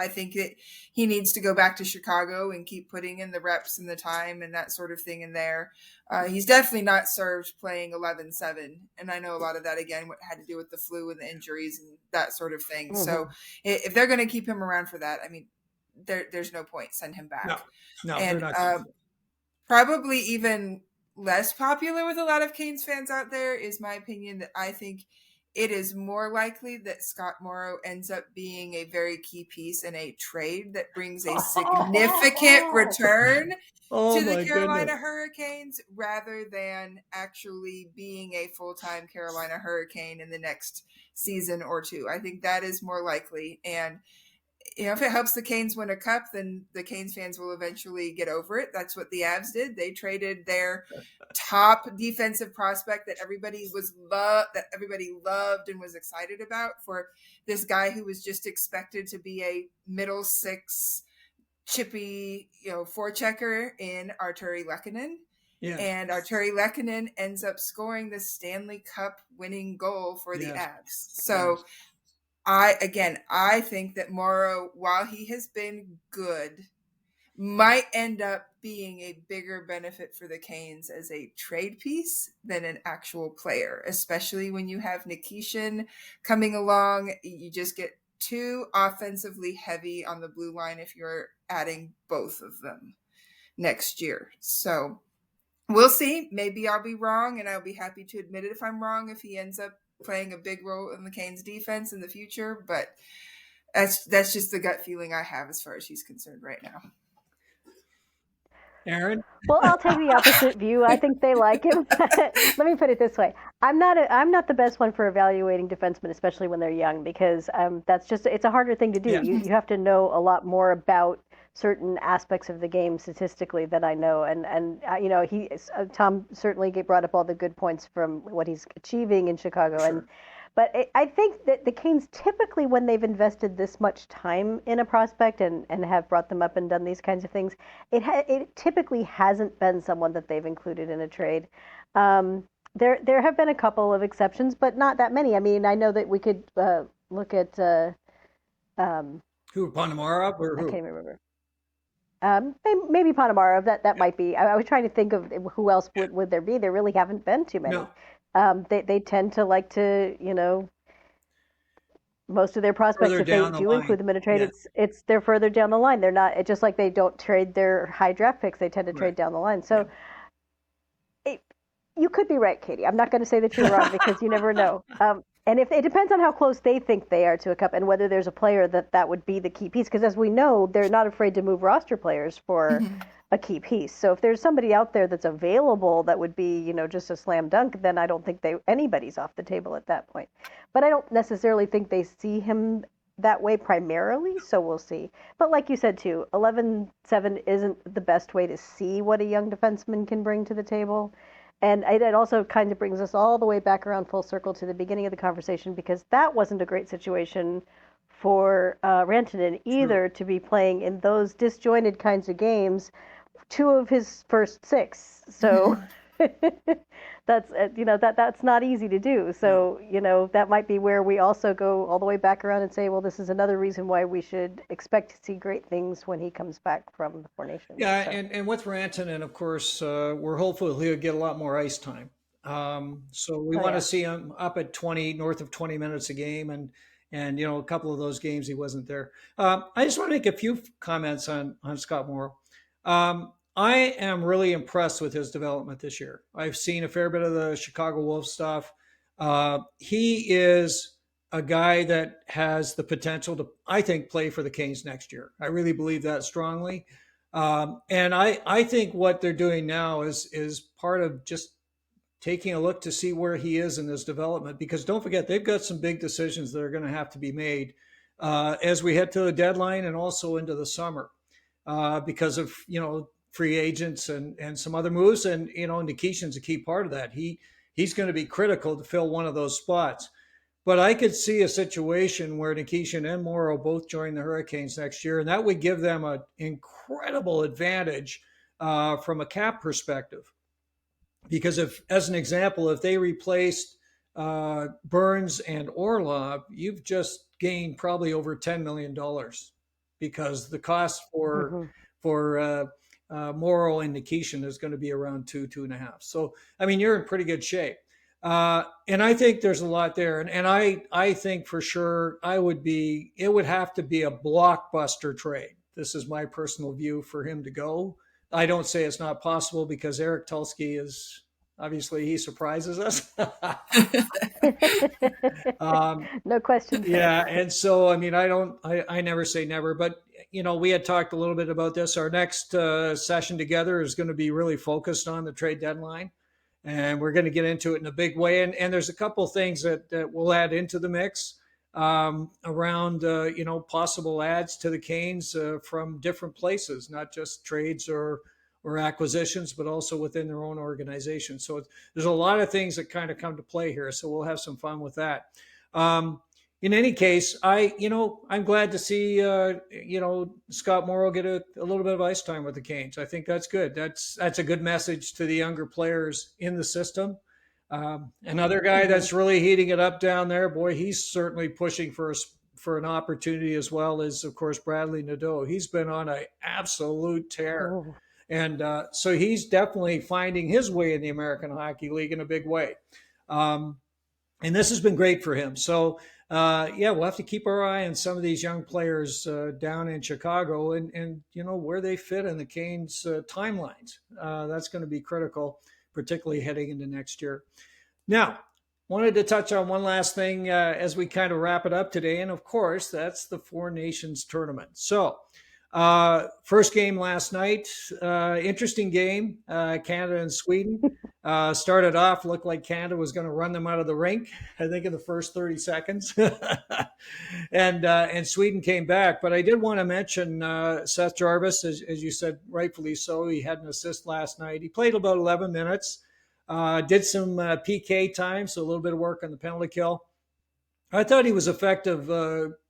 I think that he needs to go back to Chicago and keep putting in the reps and the time and that sort of thing in there. He's definitely not served playing 11-7. And I know a lot of that, again, what had to do with the flu and the injuries and that sort of thing. Mm-hmm. So if they're going to keep him around for that, I mean, there's no point. Send him back. No, and probably even less popular with a lot of Canes fans out there is my opinion that I think it is more likely that Scott Morrow ends up being a very key piece in a trade that brings a significant return to the Carolina Hurricanes rather than actually being a full-time Carolina Hurricane in the next season or 2. I think that is more likely. And if it helps the Canes win a cup, then the Canes fans will eventually get over it. That's what the Avs did. They traded their top defensive prospect that everybody loved and was excited about for this guy who was just expected to be a middle 6 chippy, forechecker in Arturi Lehkonen. Yeah. And Arturi Lehkonen ends up scoring the Stanley Cup winning goal for the Avs. So yes. I think that Morrow, while he has been good, might end up being a bigger benefit for the Canes as a trade piece than an actual player, especially when you have Nikishin coming along. You just get too offensively heavy on the blue line if you're adding both of them next year. So we'll see. Maybe I'll be wrong, and I'll be happy to admit it if I'm wrong, if he ends up playing a big role in the Canes defense in the future, but that's just the gut feeling I have as far as he's concerned right now. Erin? Well, I'll take the opposite view. I think they like him. Let me put it this way. I'm not the best one for evaluating defensemen, especially when they're young, because it's a harder thing to do. Yeah. You have to know a lot more about certain aspects of the game statistically that I know, and Tom certainly brought up all the good points from what he's achieving in Chicago, sure. But I think that the Canes typically, when they've invested this much time in a prospect and have brought them up and done these kinds of things, it typically hasn't been someone that they've included in a trade. There have been a couple of exceptions, but not that many. I mean, I know that we could look at who, Ponomarev or who? I can't remember. Maybe Ponomarev. That might be. I was trying to think of who else would there be. There really haven't been too many. No. They tend to like to, most of their prospects, if they do include them in a trade, they're further down the line. They're not, it's just like they don't trade their high draft picks. They tend to trade down the line. So you could be right, Katie. I'm not going to say that you're wrong because you never know. And if it depends on how close they think they are to a cup and whether there's a player that would be the key piece. Because as we know, they're not afraid to move roster players for a key piece. So if there's somebody out there that's available that would be, just a slam dunk, then I don't think anybody's off the table at that point. But I don't necessarily think they see him that way primarily, so we'll see. But like you said too, 11-7 isn't the best way to see what a young defenseman can bring to the table. And it also kind of brings us all the way back around full circle to the beginning of the conversation, because that wasn't a great situation for Rantanen either, to be playing in those disjointed kinds of games 2 of his first 6. So that's that's not easy to do. So that might be where we also go all the way back around and say, well, this is another reason why we should expect to see great things when he comes back from the Four Nations. Yeah, so. and with Rantanen, of course, we're hopeful he'll get a lot more ice time. So we want to see him up at north of 20 minutes a game, and a couple of those games he wasn't there. I just want to make a few comments on Scott Morrow. I am really impressed with his development this year. I've seen a fair bit of the Chicago Wolves stuff. He is a guy that has the potential to, I think, play for the Canes next year. I really believe that strongly. And I think what they're doing now is part of just taking a look to see where he is in his development, because don't forget, they've got some big decisions that are going to have to be made as we head to the deadline and also into the summer because of, free agents and some other moves. And, Nikishin's a key part of that. He's going to be critical to fill one of those spots. But I could see a situation where Nikishin and Morrow both join the Hurricanes next year, and that would give them an incredible advantage from a cap perspective. Because as an example, if they replaced Burns and Orlov, you've just gained probably over $10 million, because the cost for Morrow and Nikishin is going to be around 2.5. So, you're in pretty good shape. And I think there's a lot there. And I think for sure it would have to be a blockbuster trade. This is my personal view for him to go. I don't say it's not possible, because Eric Tulsky is obviously, he surprises us. No question. Yeah. And so, I never say never, but we had talked a little bit about this. Our next session together is going to be really focused on the trade deadline, and we're going to get into it in a big way. And there's a couple of things that we'll add into the mix around, possible adds to the Canes from different places, not just trades or acquisitions, but also within their own organization. So there's a lot of things that kind of come to play here. So we'll have some fun with that. In any case, I'm glad to see, Scott Morrow get a little bit of ice time with the Canes. I think that's good. That's a good message to the younger players in the system. Another guy that's really heating it up down there, boy, he's certainly pushing for an opportunity as well, as, of course, Bradley Nadeau. He's been on an absolute tear. Oh. And so he's definitely finding his way in the American Hockey League in a big way. And this has been great for him. So, we'll have to keep our eye on some of these young players down in Chicago and where they fit in the Canes timelines. That's going to be critical, particularly heading into next year. Now, wanted to touch on one last thing as we kind of wrap it up today. And, of course, that's the Four Nations tournament. So, first game last night, interesting game, Canada and Sweden. Started off, looked like Canada was going to run them out of the rink, I think, in the first 30 seconds. and Sweden came back. But I did want to mention Seth Jarvis, as you said, rightfully so. He had an assist last night. He played about 11 minutes, did some PK time, so a little bit of work on the penalty kill. I thought he was effective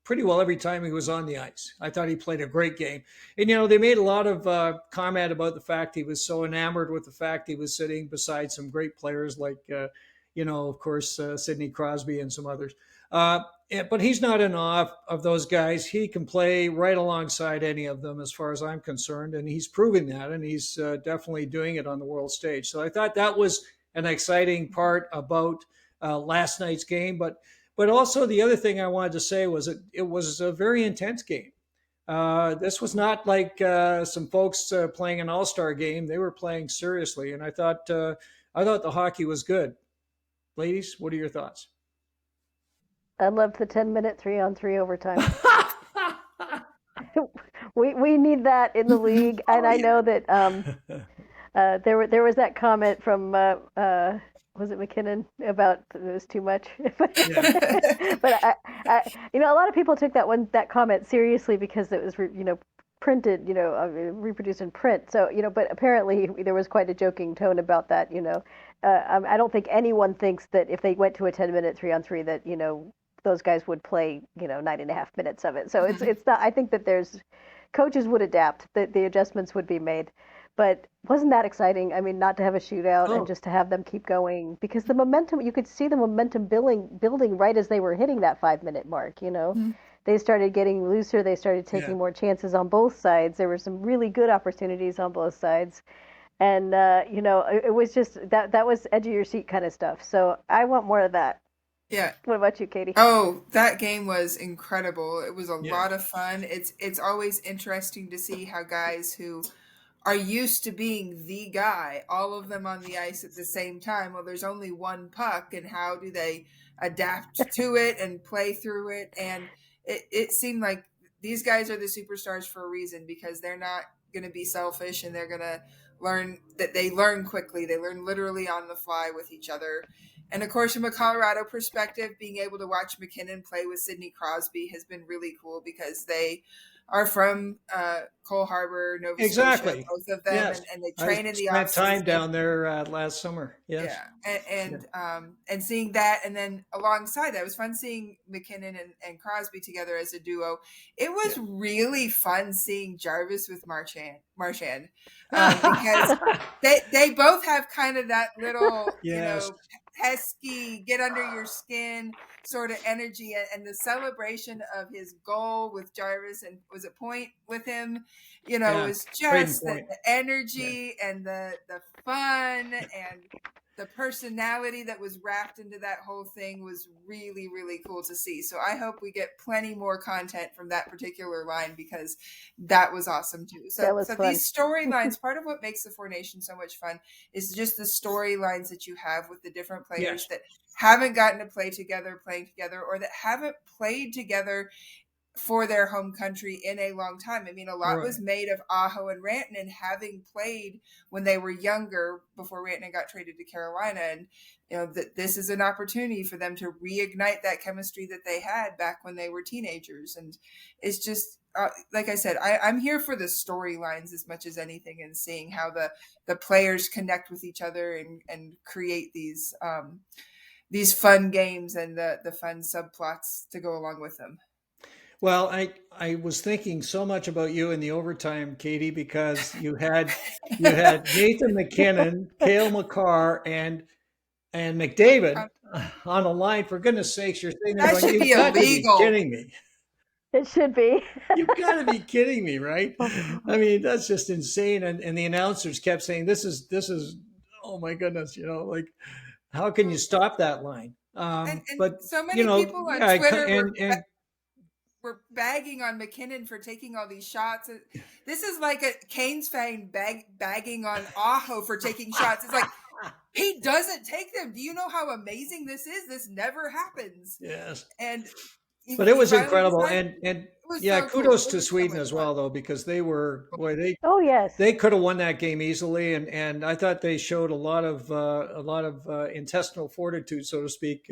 pretty well every time he was on the ice. I thought he played a great game. And, they made a lot of comment about the fact he was so enamored with the fact he was sitting beside some great players like, of course, Sidney Crosby and some others. But he's not in awe of those guys. He can play right alongside any of them as far as I'm concerned. And he's proving that, and he's definitely doing it on the world stage. So I thought that was an exciting part about last night's game. But also the other thing I wanted to say was it was a very intense game. This was not like some folks playing an all-star game. They were playing seriously, and I thought the hockey was good. Ladies, what are your thoughts? I loved the 10-minute 3-on-3 overtime. We need that in the league, and I know that there was that comment from was it McKinnon about it was too much, but a lot of people took that comment seriously because it was printed, reproduced in print. So but apparently there was quite a joking tone about that. I don't think anyone thinks that if they went to a 10-minute 3-on-3 that those guys would play 9.5 minutes of it. So it's not. I think that coaches would adapt, that the adjustments would be made. But wasn't that exciting? I mean, not to have a shootout and just to have them keep going, because the momentum, you could see the momentum building right as they were hitting that 5-minute mark. They started getting looser. They started taking more chances on both sides. There were some really good opportunities on both sides. And, it was just that was edge of your seat kind of stuff. So I want more of that. Yeah. What about you, Katie? Oh, that game was incredible. It was a lot of fun. It's always interesting to see how guys who are used to being the guy, all of them on the ice at the same time. Well, there's only one puck, and how do they adapt to it and play through it? And it seemed like these guys are the superstars for a reason, because they're not going to be selfish, and they're going to learn that they learn quickly. They learn literally on the fly with each other. And of course, from a Colorado perspective, being able to watch McKinnon play with Sidney Crosby has been really cool, because they are from Cole Harbor, Nova Scotia, both of them, yes. and they train in the off-season. off-season. Time down there last summer. Yes. Yeah, and seeing that, and then alongside that, it was fun seeing McKinnon and Crosby together as a duo. It was really fun seeing Jarvis with Marchand, because they both have kind of that little, pesky, get under your skin sort of energy, and the celebration of his goal with Jarvis, and was it point with him, was just the energy and the fun and the personality that was wrapped into that whole thing was really, really cool to see. So I hope we get plenty more content from that particular line, because that was awesome too. So these storylines, part of what makes the Four Nations so much fun is just the storylines that you have with the different players that haven't gotten to play together, playing together, or that haven't played together for their home country in a long time. I mean, a lot was made of Aho and Rantanen having played when they were younger, before Rantanen got traded to Carolina. And, that this is an opportunity for them to reignite that chemistry that they had back when they were teenagers. And it's just, like I said, I'm here for the storylines as much as anything, and seeing how the players connect with each other and create these fun games and the fun subplots to go along with them. Well, I was thinking so much about you in the overtime, Katie, because you had Nathan McKinnon, Cale Makar, and McDavid on the line. For goodness sakes, you're saying that should be illegal. Be kidding me. It should be. You've got to be kidding me, right? I mean, that's just insane. And the announcers kept saying, "This is, oh my goodness, like, how can you stop that line?" But so many people on Twitter were bagging on McKinnon for taking all these shots. This is like a Canes fan bagging on Aho for taking shots. It's like, he doesn't take them. Do you know how amazing this is? This never happens. Yes. But it was incredible. And so kudos cool. to Sweden as well, though, because they were, they could have won that game easily. And I thought they showed a lot of intestinal fortitude, so to speak,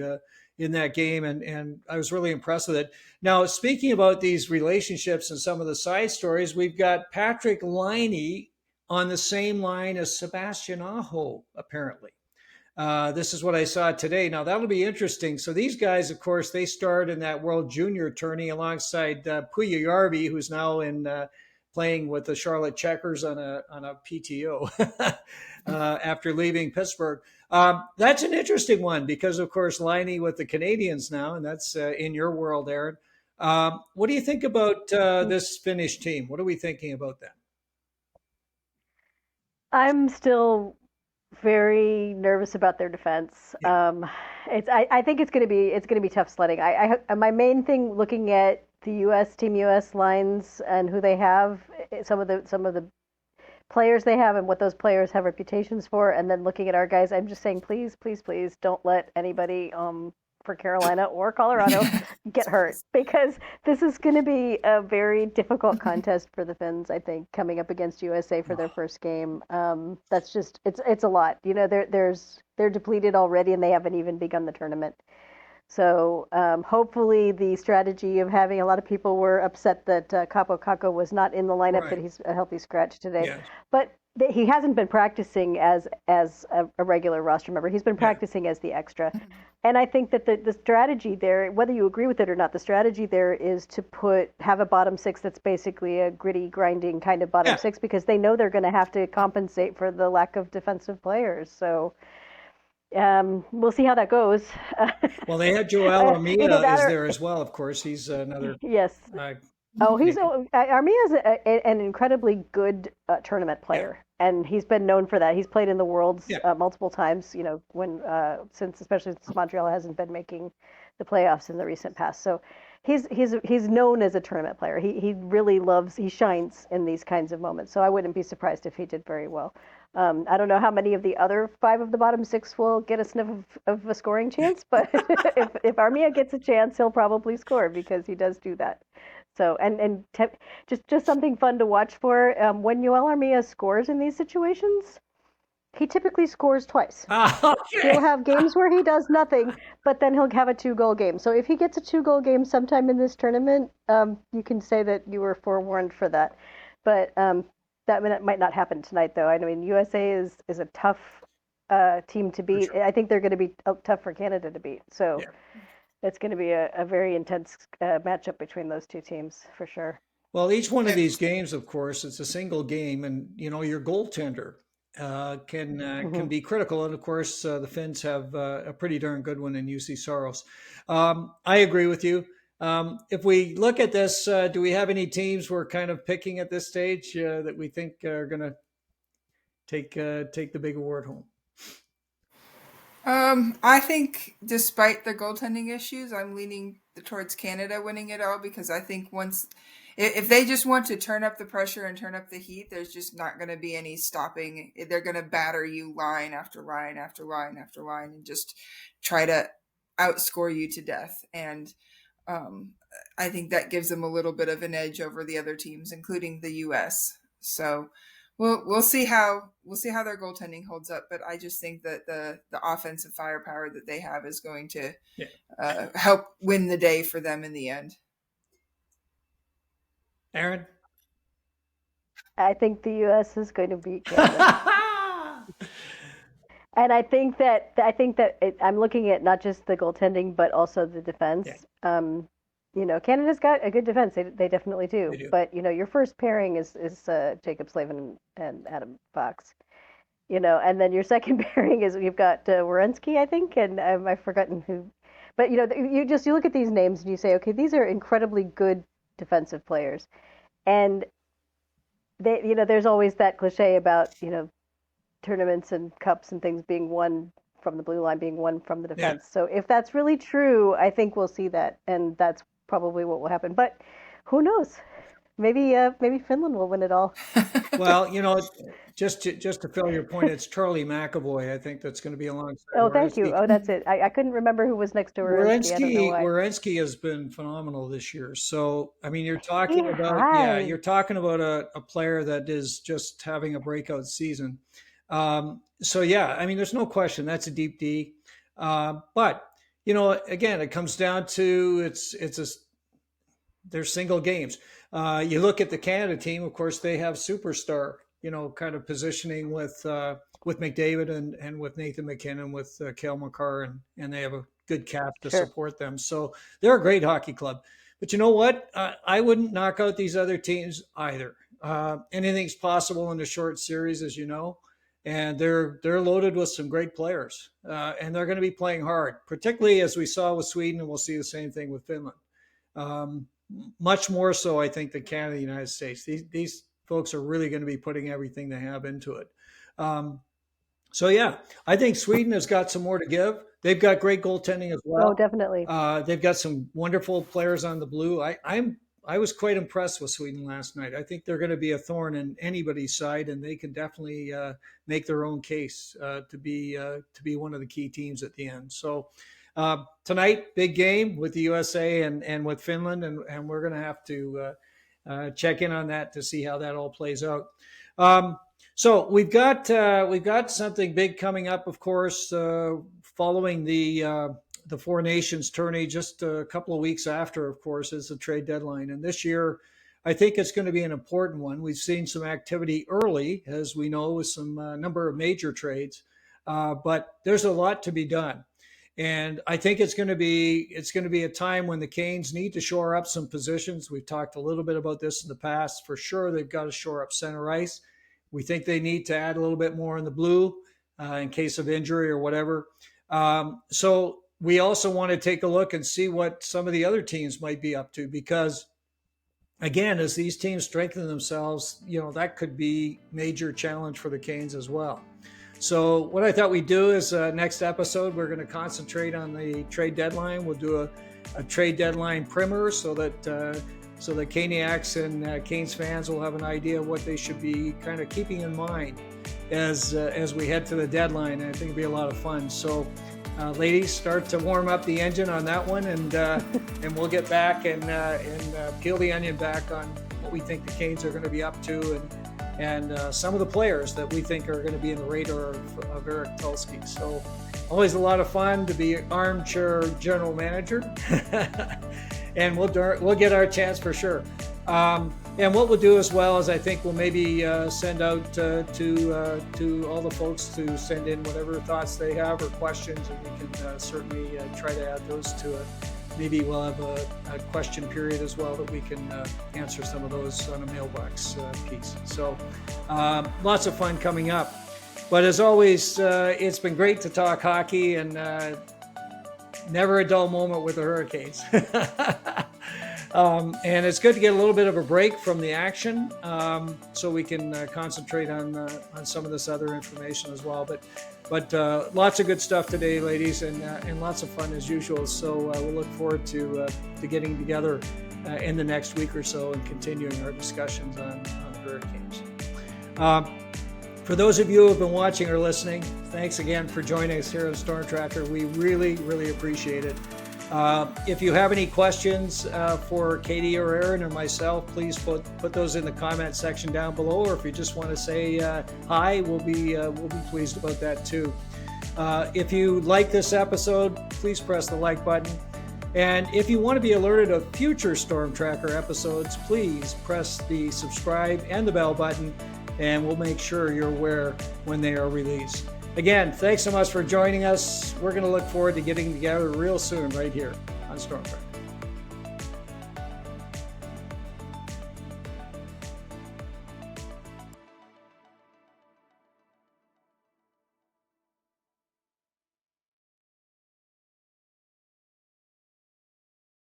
in that game. And I was really impressed with it. Now, speaking about these relationships and some of the side stories, we've got Patrick Laine on the same line as Sebastian Aho, apparently. This is what I saw today. Now, that'll be interesting. So these guys, of course, they start in that World Junior tourney alongside Pujärvi, who's now playing with the Charlotte Checkers on a PTO after leaving Pittsburgh. That's an interesting one because, of course, Laine with the Canadians now, and that's in your world, Erin. What do you think about this Finnish team? What are we thinking about them? I'm still very nervous about their defense. I think it's going to be tough sledding. My main thing looking at the Team US lines and who they have, some of the players they have and what those players have reputations for, and then looking at our guys, I'm just saying, please don't let anybody for Carolina or Colorado get hurt, because this is going to be a very difficult contest for the Finns, I think, coming up against USA for their first game. That's just, it's a lot. You know, they're depleted already and they haven't even begun the tournament. So hopefully the strategy of having a lot of people were upset that Capo Caco was not in the lineup, that he's a healthy scratch today. Yes. But he hasn't been practicing as a regular roster member. He's been practicing as the extra. And I think that the strategy there, whether you agree with it or not, the strategy there is to have a bottom six that's basically a gritty, grinding kind of bottom six, because they know they're going to have to compensate for the lack of defensive players. So we'll see how that goes. Well, they had Joel Armia is there as well, of course. He's another. Yes. Armia is an incredibly good tournament player, and he's been known for that. He's played in the Worlds multiple times. You know, especially since Montreal hasn't been making the playoffs in the recent past. So he's known as a tournament player. He really he shines in these kinds of moments. So I wouldn't be surprised if he did very well. I don't know how many of the other 5 of the bottom 6 will get a sniff of a scoring chance, but if Armia gets a chance, he'll probably score, because he does do that. So just something fun to watch for. When Joel Armia scores in these situations, he typically scores twice. He'll have games where he does nothing, but then he'll have a 2-goal game. So if he gets a 2-goal game sometime in this tournament, you can say that you were forewarned for that. But that might not happen tonight, though. I mean, USA is a tough team to beat. Sure. I think they're going to be tough for Canada to beat. So it's going to be a very intense matchup between those two teams, for sure. Well, each one of these games, of course, it's a single game, and you know your goaltender can be critical. And of course, the Finns have a pretty darn good one in UC Saros. I agree with you. If we look at this, do we have any teams we're kind of picking at this stage that we think are going to take the big award home? I think despite the goaltending issues, I'm leaning towards Canada winning it all, because I think if they just want to turn up the pressure and turn up the heat, there's just not going to be any stopping. They're going to batter you line after line after line after line and just try to outscore you to death. And I think that gives them a little bit of an edge over the other teams, including the U.S. So we'll see how their goaltending holds up. But I just think that the offensive firepower that they have is going to help win the day for them in the end. Erin? I think the U.S. is going to beat Canada. And I think that I'm looking at not just the goaltending, but also the defense. You know, Canada's got a good defense. They definitely do. They do. But, you know, your first pairing is Jacob Slavin and Adam Fox. You know, and then your second pairing is you've got Werenski, I think, and I've forgotten who. But, you know, you look at these names and you say, okay, these are incredibly good defensive players. And they, you know, there's always that cliche about, you know, tournaments and cups and things being won from the blue line, being won from the defense. Yeah. So if that's really true, I think we'll see that, and that's probably what will happen. But who knows? Maybe Finland will win it all. Well, you know, just to fill your point, it's Charlie McAvoy. I think that's going to be alongside. Oh, thank you. Oh, that's it. I couldn't remember who was next to Werenski. Werenski has been phenomenal this year. So, I mean, you're talking about a player that is just having a breakout season. So yeah, I mean, there's no question that's a deep D. But you know, again, it comes down to they're single games. You look at the Canada team, of course, they have superstar, you know, kind of positioning with McDavid and with Nathan McKinnon, with Cale Makar, and they have a good cap to support them. So they're a great hockey club. But you know what? I wouldn't knock out these other teams either. Anything's possible in a short series, as you know. And they're loaded with some great players, and they're going to be playing hard, particularly as we saw with Sweden, and we'll see the same thing with Finland. Much more so, I think, than Canada and the United States. These folks are really going to be putting everything they have into it. So, yeah, I think Sweden has got some more to give. They've got great goaltending as well. Oh, definitely. They've got some wonderful players on the blue. I was quite impressed with Sweden last night. I think they're going to be a thorn in anybody's side, and they can definitely make their own case to be one of the key teams at the end. So Tonight, big game with the USA and with Finland, and we're going to have to check in on that to see how that all plays out. So we've got something big coming up, of course, following the Four Nations tourney just a couple of weeks after, of course, is the trade deadline. And this year, I think it's going to be an important one. We've seen some activity early, as we know, with some number of major trades, but there's a lot to be done. And I think it's going to be a time when the Canes need to shore up some positions. We've talked a little bit about this in the past. For sure, they've got to shore up center ice. We think they need to add a little bit more in the blue in case of injury or whatever. So we also want to take a look and see what some of the other teams might be up to, because again, as these teams strengthen themselves, that could be major challenge for the Canes as well. So what I thought we'd do is next episode, we're going to concentrate on the trade deadline. We'll do a trade deadline primer so that Caniacs and Canes fans will have an idea of what they should be kind of keeping in mind as we head to the deadline. And I think it'll be a lot of fun. So ladies, start to warm up the engine on that one, and we'll get back and peel the onion back on what we think the Canes are going to be up to, and some of the players that we think are going to be in the radar of Eric Tulsky. So always a lot of fun to be armchair general manager, and we'll get our chance for sure. And what we'll do as well is I think we'll maybe send out to all the folks to send in whatever thoughts they have or questions, and we can certainly try to add those to it. Maybe we'll have a question period as well that we can answer some of those on a mailbox piece. So lots of fun coming up. But as always, it's been great to talk hockey, and never a dull moment with the Hurricanes. And it's good to get a little bit of a break from the action, so we can concentrate on some of this other information as well. But lots of good stuff today, ladies, and lots of fun as usual. So we'll look forward to getting together in the next week or so and continuing our discussions on the Hurricanes. For those of you who have been watching or listening, thanks again for joining us here on stormTRacker. We really, really appreciate it. If you have any questions for Katie or Erin or myself, please put those in the comment section down below. Or if you just want to say hi, we'll be pleased about that too. If you like this episode, please press the like button. And if you want to be alerted of future stormTRacker episodes, please press the subscribe and the bell button, and we'll make sure you're aware when they are released. Again, thanks so much for joining us. We're going to look forward to getting together real soon right here on stormTRacker.